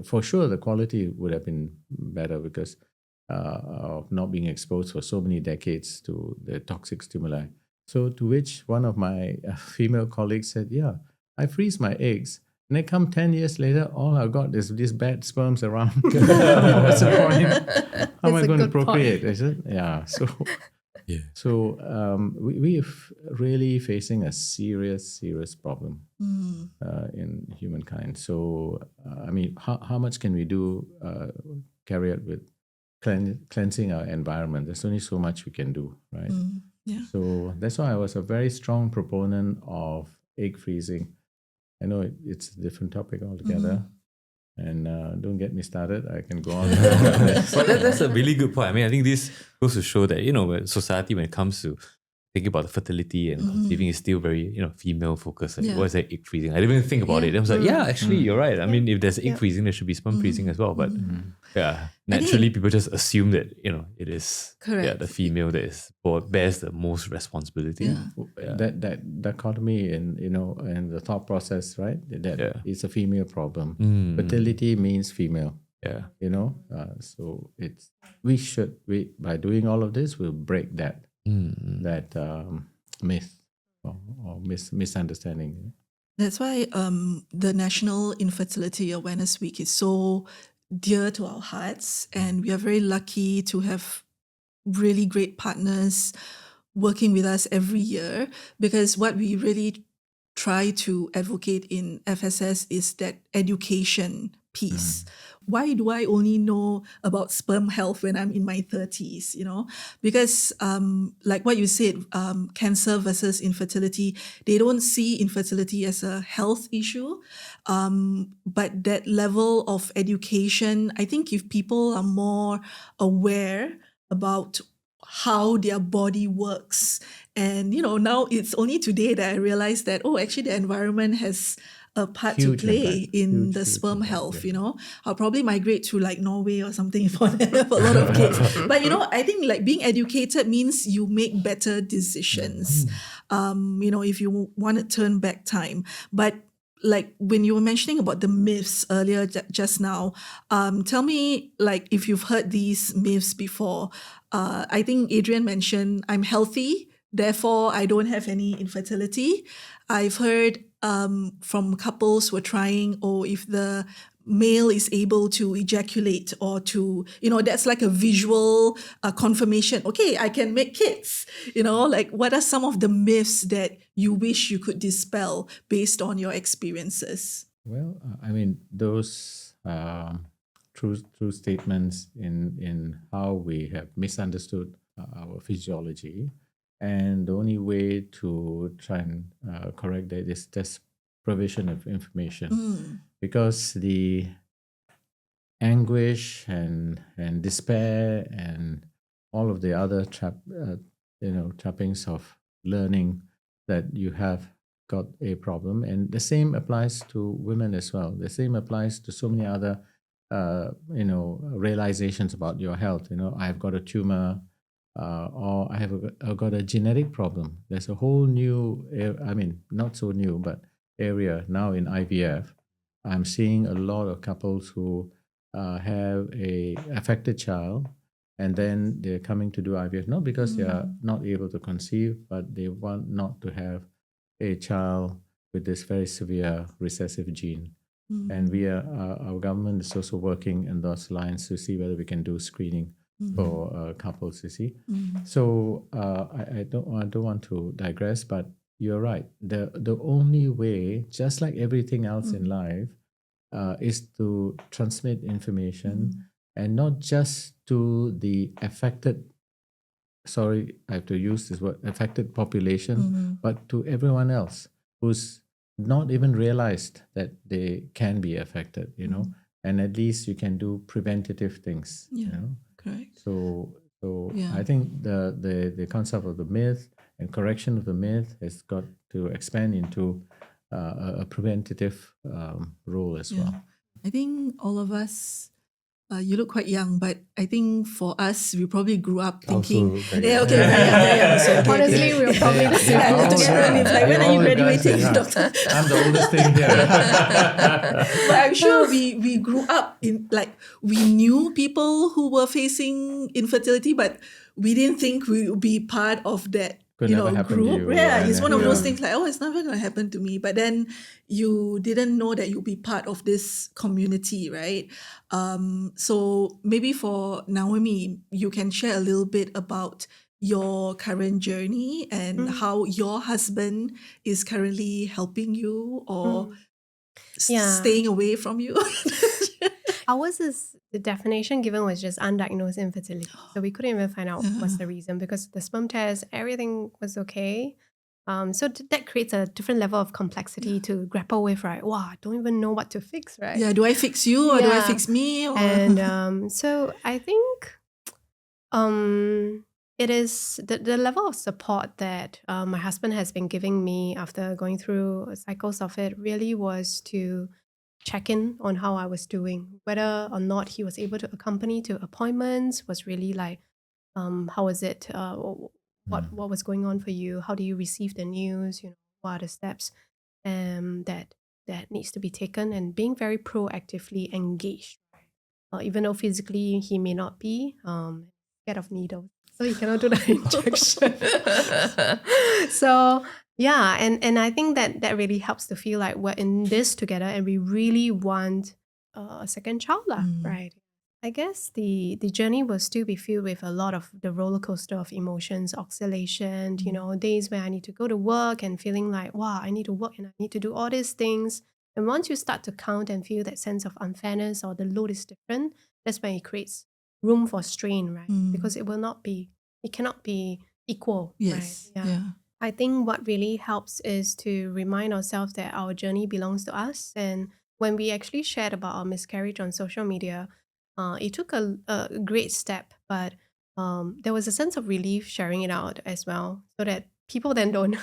for sure the quality would have been better because of not being exposed for so many decades to the toxic stimuli. So to which one of my female colleagues said, yeah, I freeze my eggs, and they come 10 years later, all I've got is these bad sperms around. What's the point? How am I going to procreate? I said, yeah. So Yeah. So we're really facing a serious problem in humankind. So I mean, how much can we do? Carry out with cleansing our environment. There's only so much we can do, right? Yeah. So that's why I was a very strong proponent of egg freezing. I know it's a different topic altogether. And don't get me started. I can go on. But that's a really good point. I mean, I think this goes to show that, society, when it comes to thinking about the fertility and conceiving, is still very, female focused. Like, what is that egg freezing? I didn't even think about it. I was like, actually, you're right. I mean, if there's egg freezing, there should be sperm freezing as well. But naturally, people just assume that, it is the female that bears the most responsibility. That dichotomy in the thought process, right? That it's a female problem. Fertility means female. Yeah. So we by doing all of this, we'll break that myth or misunderstanding. That's why the National Infertility Awareness Week is so dear to our hearts, and we are very lucky to have really great partners working with us every year, because what we really try to advocate in FSS is that education piece. Why do I only know about sperm health when I'm in my 30s, Because like what you said, cancer versus infertility, they don't see infertility as a health issue. But that level of education, I think if people are more aware about how their body works, and now it's only today that I realized that, actually the environment has a part Huge to play impact. in Huge, the huge sperm impact, health, yeah. I'll probably migrate to like Norway or something if I have a lot of kids. But I think like being educated means you make better decisions. If you want to turn back time. But like when you were mentioning about the myths earlier just now, tell me like if you've heard these myths before. I think Adrian mentioned I'm healthy, therefore I don't have any infertility. I've heard from couples who are trying, if the male is able to ejaculate or to, that's like a visual confirmation. Okay, I can make kids. Like what are some of the myths that you wish you could dispel based on your experiences? Well, I mean, those true statements in how we have misunderstood our physiology. And the only way to try and correct that is just provision of information. Because the anguish and despair and all of the other trappings of learning that you have got a problem, and the same applies to women as well. The same applies to so many other realizations about your health. I've got a tumor, or I've got a genetic problem. There's a whole new, not so new, but area now in IVF. I'm seeing a lot of couples who have a affected child, and then they're coming to do IVF, not because they are not able to conceive, but they want not to have a child with this very severe recessive gene. And our government is also working in those lines to see whether we can do screening for couples, you see. So I don't want to digress, but you're right. The only way, just like everything else in life, is to transmit information, and not just to the affected, sorry, I have to use this word, affected population, but to everyone else who's not even realized that they can be affected, and at least you can do preventative things, Correct. So I think the concept of the myth and correction of the myth has got to expand into a preventative role as well. I think all of us, you look quite young, but I think for us, we probably grew up thinking, So, Honestly, we were probably the same. It's like, when are you graduating, doctor? I'm the oldest thing here. But I'm sure we grew up in, like, we knew people who were facing infertility, but we didn't think we would be part of that Could never happen to group. you. Yeah, it's one of those things like, it's never going to happen to me. But then you didn't know that you'll be part of this community, right? So maybe for Naomi, you can share a little bit about your current journey and how your husband is currently helping you or staying away from you? Ours is, the definition given was just undiagnosed infertility. So we couldn't even find out what's the reason, because the sperm test, everything was okay. So that creates a different level of complexity to grapple with, right? Wow, I don't even know what to fix, right? Yeah, do I fix you or do I fix me? Or... And so I think it is the level of support that my husband has been giving me after going through cycles of it really was to check in on how I was doing, whether or not he was able to accompany to appointments, was really like, how was it? What was going on for you? How do you receive the news? You know, what are the steps that needs to be taken, and being very proactively engaged. Even though physically he may not be scared of needles, so he cannot do the injection. So yeah, and I think that really helps to feel like we're in this together and we really want a second child, right? I guess the journey will still be filled with a lot of the roller coaster of emotions, oscillation, you know, days where I need to go to work and feeling like, wow, I need to work and I need to do all these things. And once you start to count and feel that sense of unfairness or the load is different, that's when it creates room for strain, right? Because it cannot be equal, yes. right? Yeah. I think what really helps is to remind ourselves that our journey belongs to us. And when we actually shared about our miscarriage on social media, it took a great step, but there was a sense of relief sharing it out as well, so that people then don't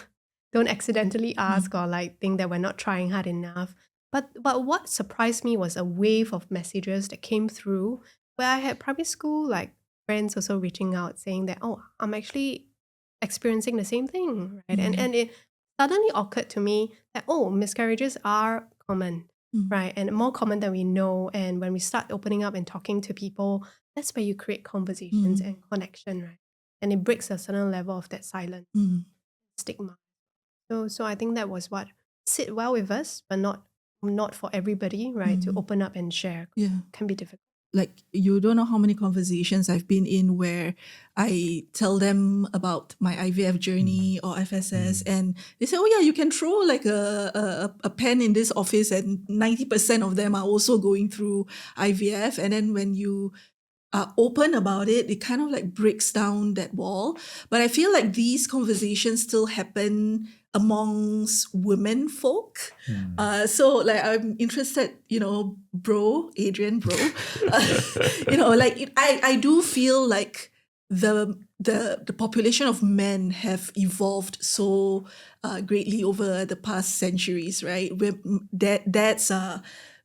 accidentally ask or like think that we're not trying hard enough. But what surprised me was a wave of messages that came through where I had primary school like friends also reaching out saying that, oh, I'm actually experiencing the same thing, right? And it suddenly occurred to me that, oh, miscarriages are common, right? And more common than we know. And when we start opening up and talking to people, that's where you create conversations and connection, right? And it breaks a certain level of that silence, stigma. So I think that was what sit well with us, but not for everybody, right? To open up and share can be difficult. Like, you don't know how many conversations I've been in where I tell them about my IVF journey or FSS, and they say, oh yeah, you can throw like a pen in this office and 90% of them are also going through IVF. And then when you are open about it, it kind of like breaks down that wall. But I feel like these conversations still happen amongst women folk. So like, I'm interested, you know, Adrian, you know, like I do feel like the population of men have evolved so greatly over the past centuries, right? That's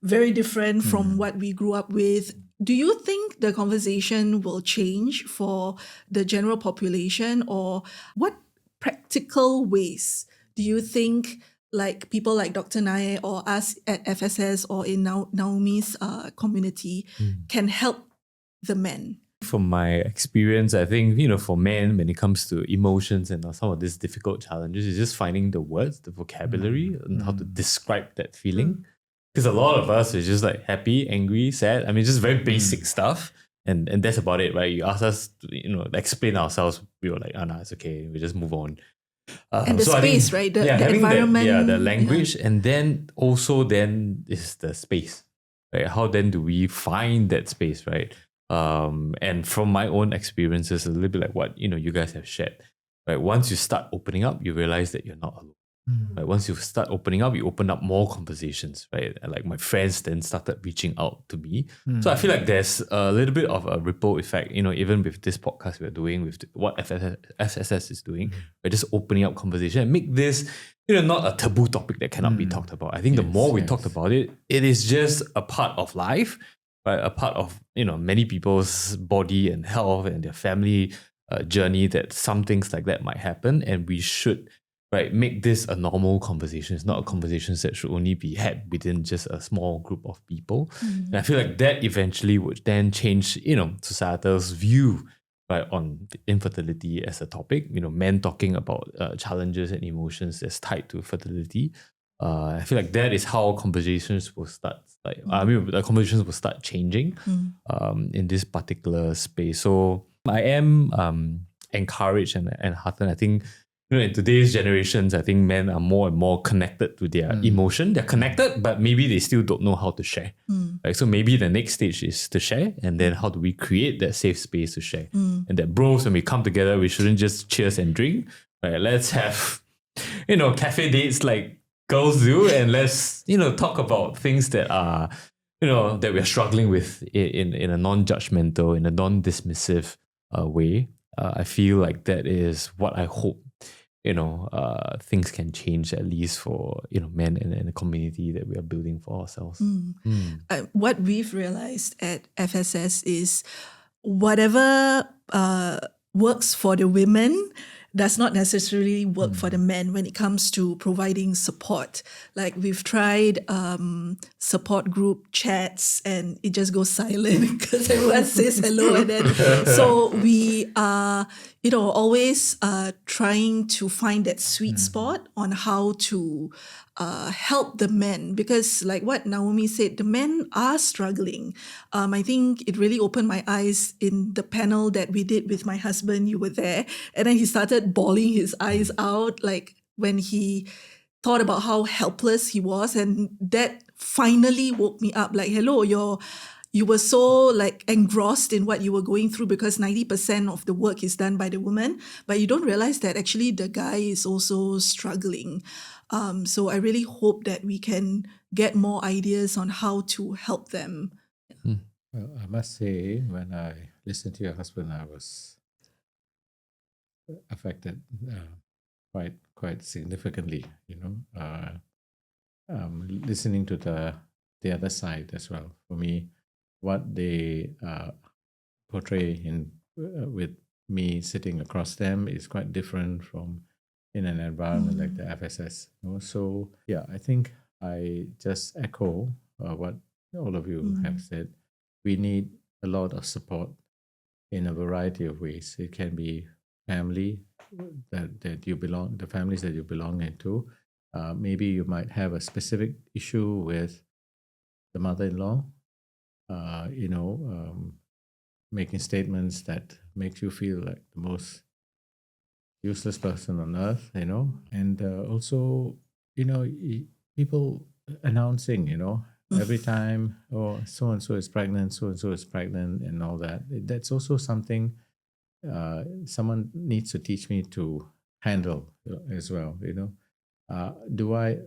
very different from what we grew up with. Do you think the conversation will change for the general population, or what practical ways do you think like people like Dr. Nair or us at FSS or in Naomi's community can help the men? From my experience, I think, you know, for men, when it comes to emotions and some of these difficult challenges, is just finding the words, the vocabulary, and how to describe that feeling. Because a lot of us is just like happy, angry, sad. I mean, just very basic stuff. And that's about it, right? You ask us to, you know, explain ourselves. We were like, oh, no, it's okay. We just move on. And the space, right? The environment. The language. And then is the space, right? How then do we find that space, right? And from my own experiences, a little bit like what, you know, you guys have shared, right? Once you start opening up, you realize that you're not alone. Right? Once you start opening up, you open up more conversations, right? And like my friends then started reaching out to me. So I feel like there's a little bit of a ripple effect, you know, even with this podcast we're doing, with what FSS is doing, we're just opening up conversation and make this, you know, not a taboo topic that cannot be talked about. I think the more we talk about it, it is just a part of life, right? A part of, you know, many people's body and health and their family journey, that some things like that might happen, and we should, right, make this a normal conversation. It's not a conversation that should only be had within just a small group of people. And I feel like that eventually would then change, you know, societal's view, right, on infertility as a topic. You know, men talking about challenges and emotions that's tied to fertility. I feel like that is how conversations will start. Like, I mean, the conversations will start changing in this particular space. So I am encourage and hearten. I think in today's generations, I think men are more and more connected to their emotion. They're connected, but maybe they still don't know how to share. Like, so maybe the next stage is to share, and then how do we create that safe space to share? And that bros, when we come together, we shouldn't just cheers and drink. Right? Let's have, cafe dates like girls do, and let's, talk about things that are, that we're struggling with in a non-judgmental, in a non-dismissive way. I feel like that is what I hope, things can change, at least for, men and the community that we are building for ourselves. What we've realized at FSS is whatever works for the women does not necessarily work for the men when it comes to providing support. Like, we've tried support group chats and it just goes silent because everyone says hello, and then so we are always trying to find that sweet spot on how to help the men, because like what Naomi said, the men are struggling. I think it really opened my eyes in the panel that we did with my husband. You were there, and then he started bawling his eyes out, like when he thought about how helpless he was, and that finally woke me up. Like, hello, you were so like engrossed in what you were going through, because 90% of the work is done by the woman, but you don't realize that actually the guy is also struggling. So I really hope that we can get more ideas on how to help them. Well, I must say, when I listened to your husband, I was affected quite significantly. Listening to the other side as well. For me, what they portray in with me sitting across them is quite different from in an environment like the FSS. So yeah, I think I just echo what all of you have said. We need a lot of support in a variety of ways. It can be family that you belong, the families that you belong into. Maybe you might have a specific issue with the mother-in-law, making statements that makes you feel like the most useless person on earth, and also, people announcing, every time, oh, so and so is pregnant, so and so is pregnant, and all that. That's also something someone needs to teach me to handle as well. Do I,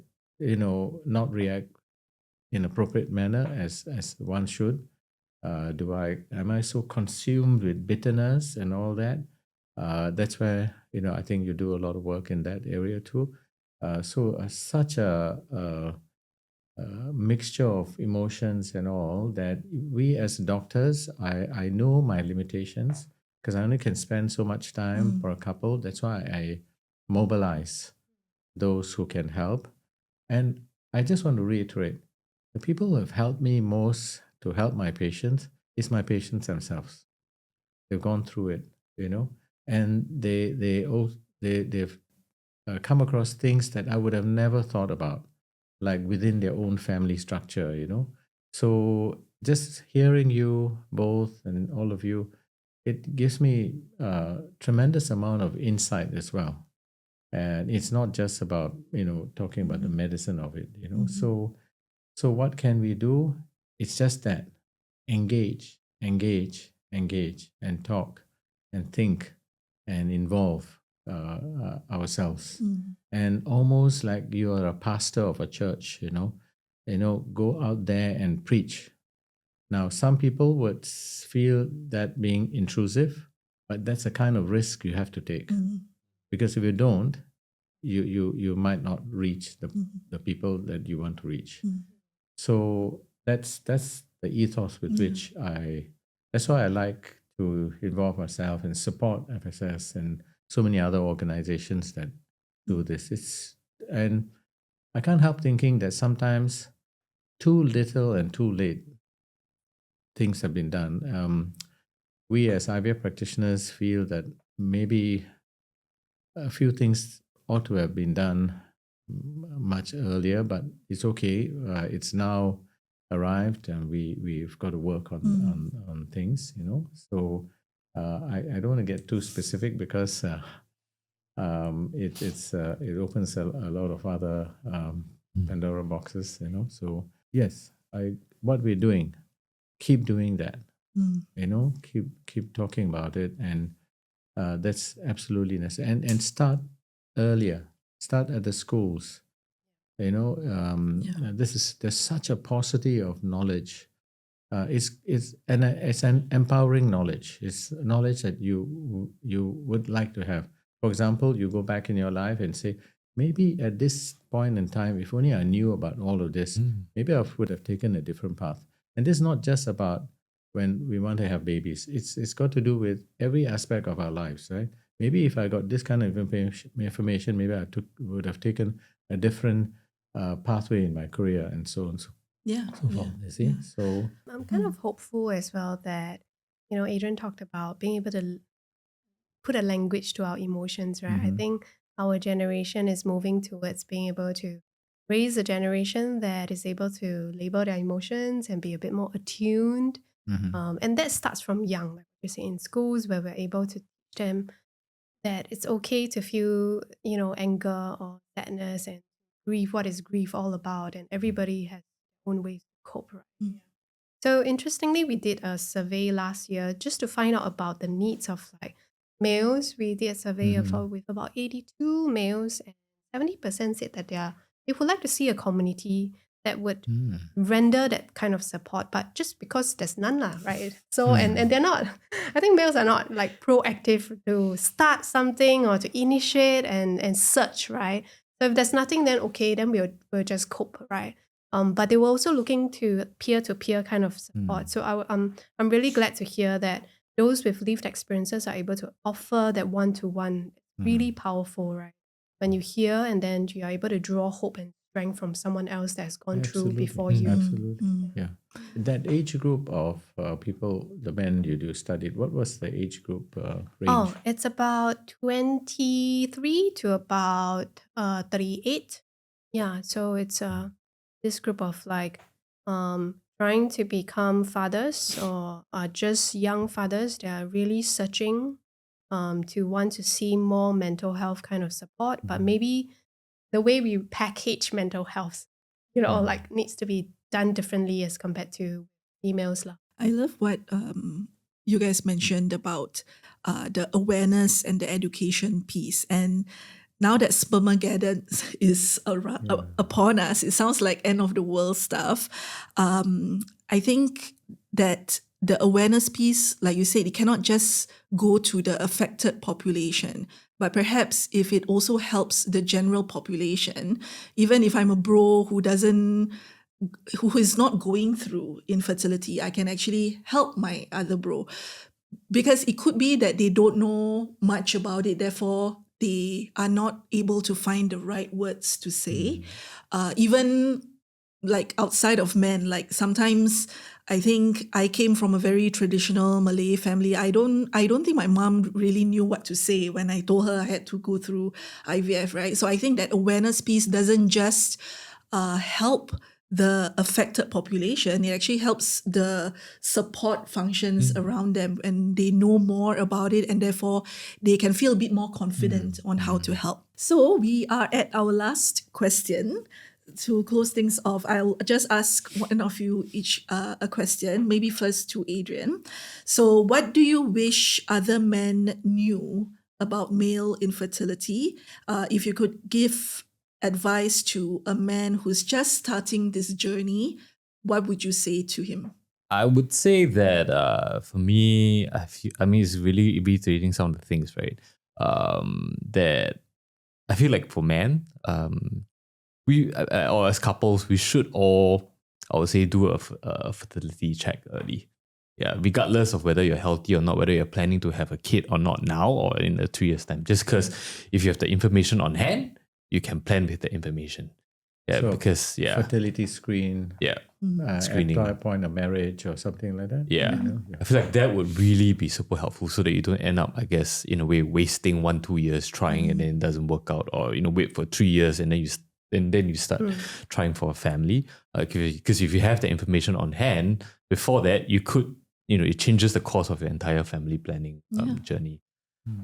not react in appropriate manner as one should? Am I so consumed with bitterness and all that? That's where I think you do a lot of work in that area too. Such a mixture of emotions and all that we as doctors, I know my limitations because I only can spend so much time for a couple. That's why I mobilize those who can help. And I just want to reiterate, the people who have helped me most to help my patients is my patients themselves. They've gone through it, and they've come across things that I would have never thought about, like within their own family structure, So just hearing you both and all of you, it gives me a tremendous amount of insight as well. And it's not just about, talking about the medicine of it, So what can we do? It's just that engage, and talk and think and involve ourselves. And almost like you are a pastor of a church, go out there and preach. Now, some people would feel that being intrusive, but that's a kind of risk you have to take. Because if you don't, you might not reach the people that you want to reach. So that's the ethos with which that's why I like to involve myself and support FSS and so many other organizations that do this. And I can't help thinking that sometimes too little and too late things have been done. We as IVF practitioners feel that maybe a few things ought to have been done much earlier, but it's okay. It's now arrived, and we've got to work on things, So I don't want to get too specific because it opens a lot of other Pandora boxes, you know. So yes, what we're doing, keep doing that. You know, keep talking about it, and that's absolutely necessary. And start earlier. Start at the schools. You know, there's such a paucity of knowledge. It's an empowering knowledge. It's knowledge that you would like to have. For example, you go back in your life and say, maybe at this point in time, if only I knew about all of this, maybe I would have taken a different path. And this is not just about when we want to have babies. It's got to do with every aspect of our lives, right? Maybe if I got this kind of information, maybe I would have taken a different pathway in my career, and so on. So forth, you see? So I'm kind of hopeful as well that, Adrian talked about being able to put a language to our emotions, right? I think our generation is moving towards being able to raise a generation that is able to label their emotions and be a bit more attuned. And that starts from young, like you say, in schools, where we're able to teach them that it's okay to feel, anger or sadness and grief. What is grief all about? And everybody has their own ways to cope, right? So interestingly, we did a survey last year just to find out about the needs of like males. We did a survey with about 82 males, and 70% said that they would like to see a community that would render that kind of support, but just because there's none, right? So and they're not. I think males are not like proactive to start something or to initiate and search, right? So if there's nothing, then okay, then we'll just cope, right? But they were also looking to peer-to-peer kind of support. So I'm really glad to hear that those with lived experiences are able to offer that one-to-one. It's really powerful, right? When you hear and then you are able to draw hope and strength from someone else that's gone through before you. Absolutely. Yeah. That age group of people, the men you studied, what was the age group range? Oh, it's about 23 to about 38. Yeah, so it's this group of like trying to become fathers or just young fathers. They are really searching to want to see more mental health kind of support, but maybe the way we package mental health, like needs to be done differently as compared to females. I love what you guys mentioned about the awareness and the education piece. And now that Spermageddon is upon us, it sounds like end of the world stuff. I think that the awareness piece, like you said, it cannot just go to the affected population, but perhaps if it also helps the general population, even if I'm a bro who is not going through infertility, I can actually help my other bro. Because it could be that they don't know much about it, therefore they are not able to find the right words to say. Even like outside of men, like sometimes I think I came from a very traditional Malay family. I don't think my mom really knew what to say when I told her I had to go through IVF, right? So I think that awareness piece doesn't just help the affected population, it actually helps the support functions around them, and they know more about it, and therefore they can feel a bit more confident on how to help. So we are at our last question. To close things off, I'll just ask one of you each a question, maybe first to Adrian. So what do you wish other men knew about male infertility? If you could give advice to a man who's just starting this journey, what would you say to him? I would say that for me, it's really reiterating some of the things, right? That I feel like for men, we or as couples, we should all, I would say, do a fertility check early. Yeah, regardless of whether you're healthy or not, whether you're planning to have a kid or not now or in 2 years' time. Just because if you have the information on hand, you can plan with the information. Yeah, So, because fertility screen, screening. at the point of marriage or something like that. Yeah. You know? I feel like that would really be super helpful so that you don't end up, I guess, in a way, wasting 1-2 years trying and then it doesn't work out, or wait for 3 years and then you start trying for a family. Because if you have the information on hand before that, you could it changes the course of your entire family planning Yeah. journey.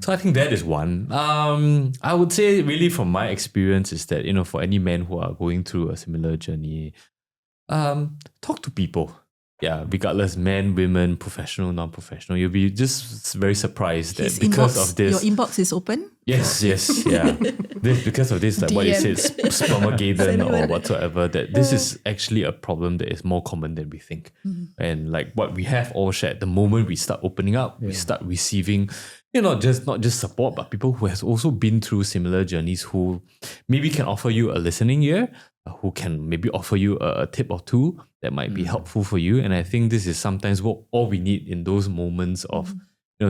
So I think that is one. I would say really from my experience is that, for any men who are going through a similar journey, talk to people. Yeah, regardless, men, women, professional, non-professional, you'll be just very surprised that His because inbox, of this. your inbox is open? Yes, yeah. Because of this, like what you DM. said, spermageddon or whatsoever, that this is actually a problem that is more common than we think. And like what we have all shared, the moment we start opening up, we start receiving, not just support, but people who has also been through similar journeys who maybe can offer you a listening ear, who can maybe offer you a tip or two that might be helpful for you. And I think this is sometimes what all we need in those moments of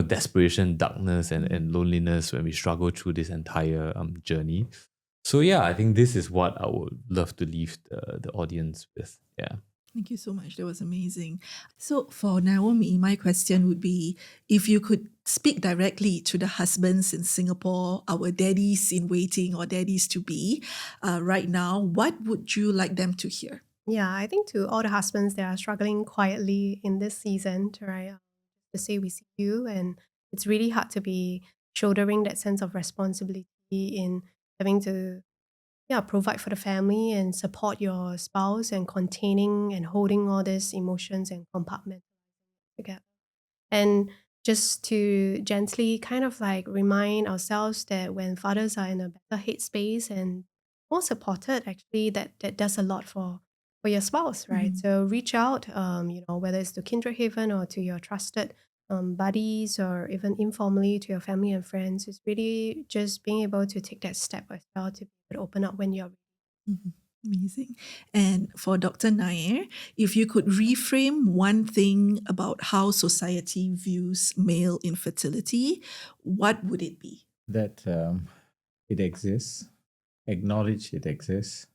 desperation, darkness, and loneliness when we struggle through this entire journey. So yeah, I think this is what I would love to leave the audience with. Yeah. Thank you so much. That was amazing. So for Naomi, my question would be, if you could speak directly to the husbands in Singapore, our daddies in waiting or daddies to be right now, what would you like them to hear? Yeah, I think to all the husbands that are struggling quietly in this season, right, to say we see you, and it's really hard to be shouldering that sense of responsibility in having to provide for the family and support your spouse and containing and holding all these emotions and compartmentalizing together. And just to gently kind of like remind ourselves that when fathers are in a better headspace and more supported, actually, that does a lot for your spouse, right? So reach out, whether it's to Kindred Haven or to your trusted buddies or even informally to your family and friends. It's really just being able to take that step as well to be able to open up when you're ready. Amazing. And for Dr. Nair, if you could reframe one thing about how society views male infertility, what would it be? That it exists, acknowledge it exists,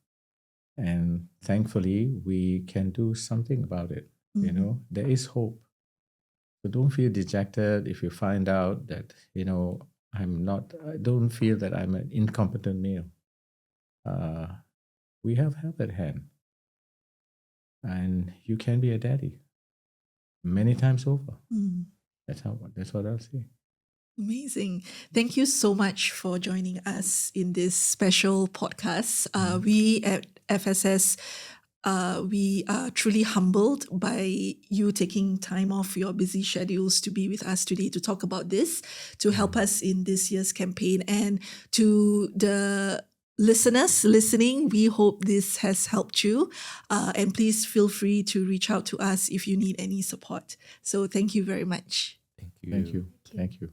and thankfully we can do something about it. There is hope. So don't feel dejected if you find out that, I don't feel that I'm an incompetent male. We have help at hand. And you can be a daddy many times over. That's what I'll say. Amazing. Thank you so much for joining us in this special podcast. We at FSS, we are truly humbled by you taking time off your busy schedules to be with us today to talk about this, to help us in this year's campaign. And to the listeners listening, we hope this has helped you. And please feel free to reach out to us if you need any support. So thank you very much. Thank you. Thank you. Thank you.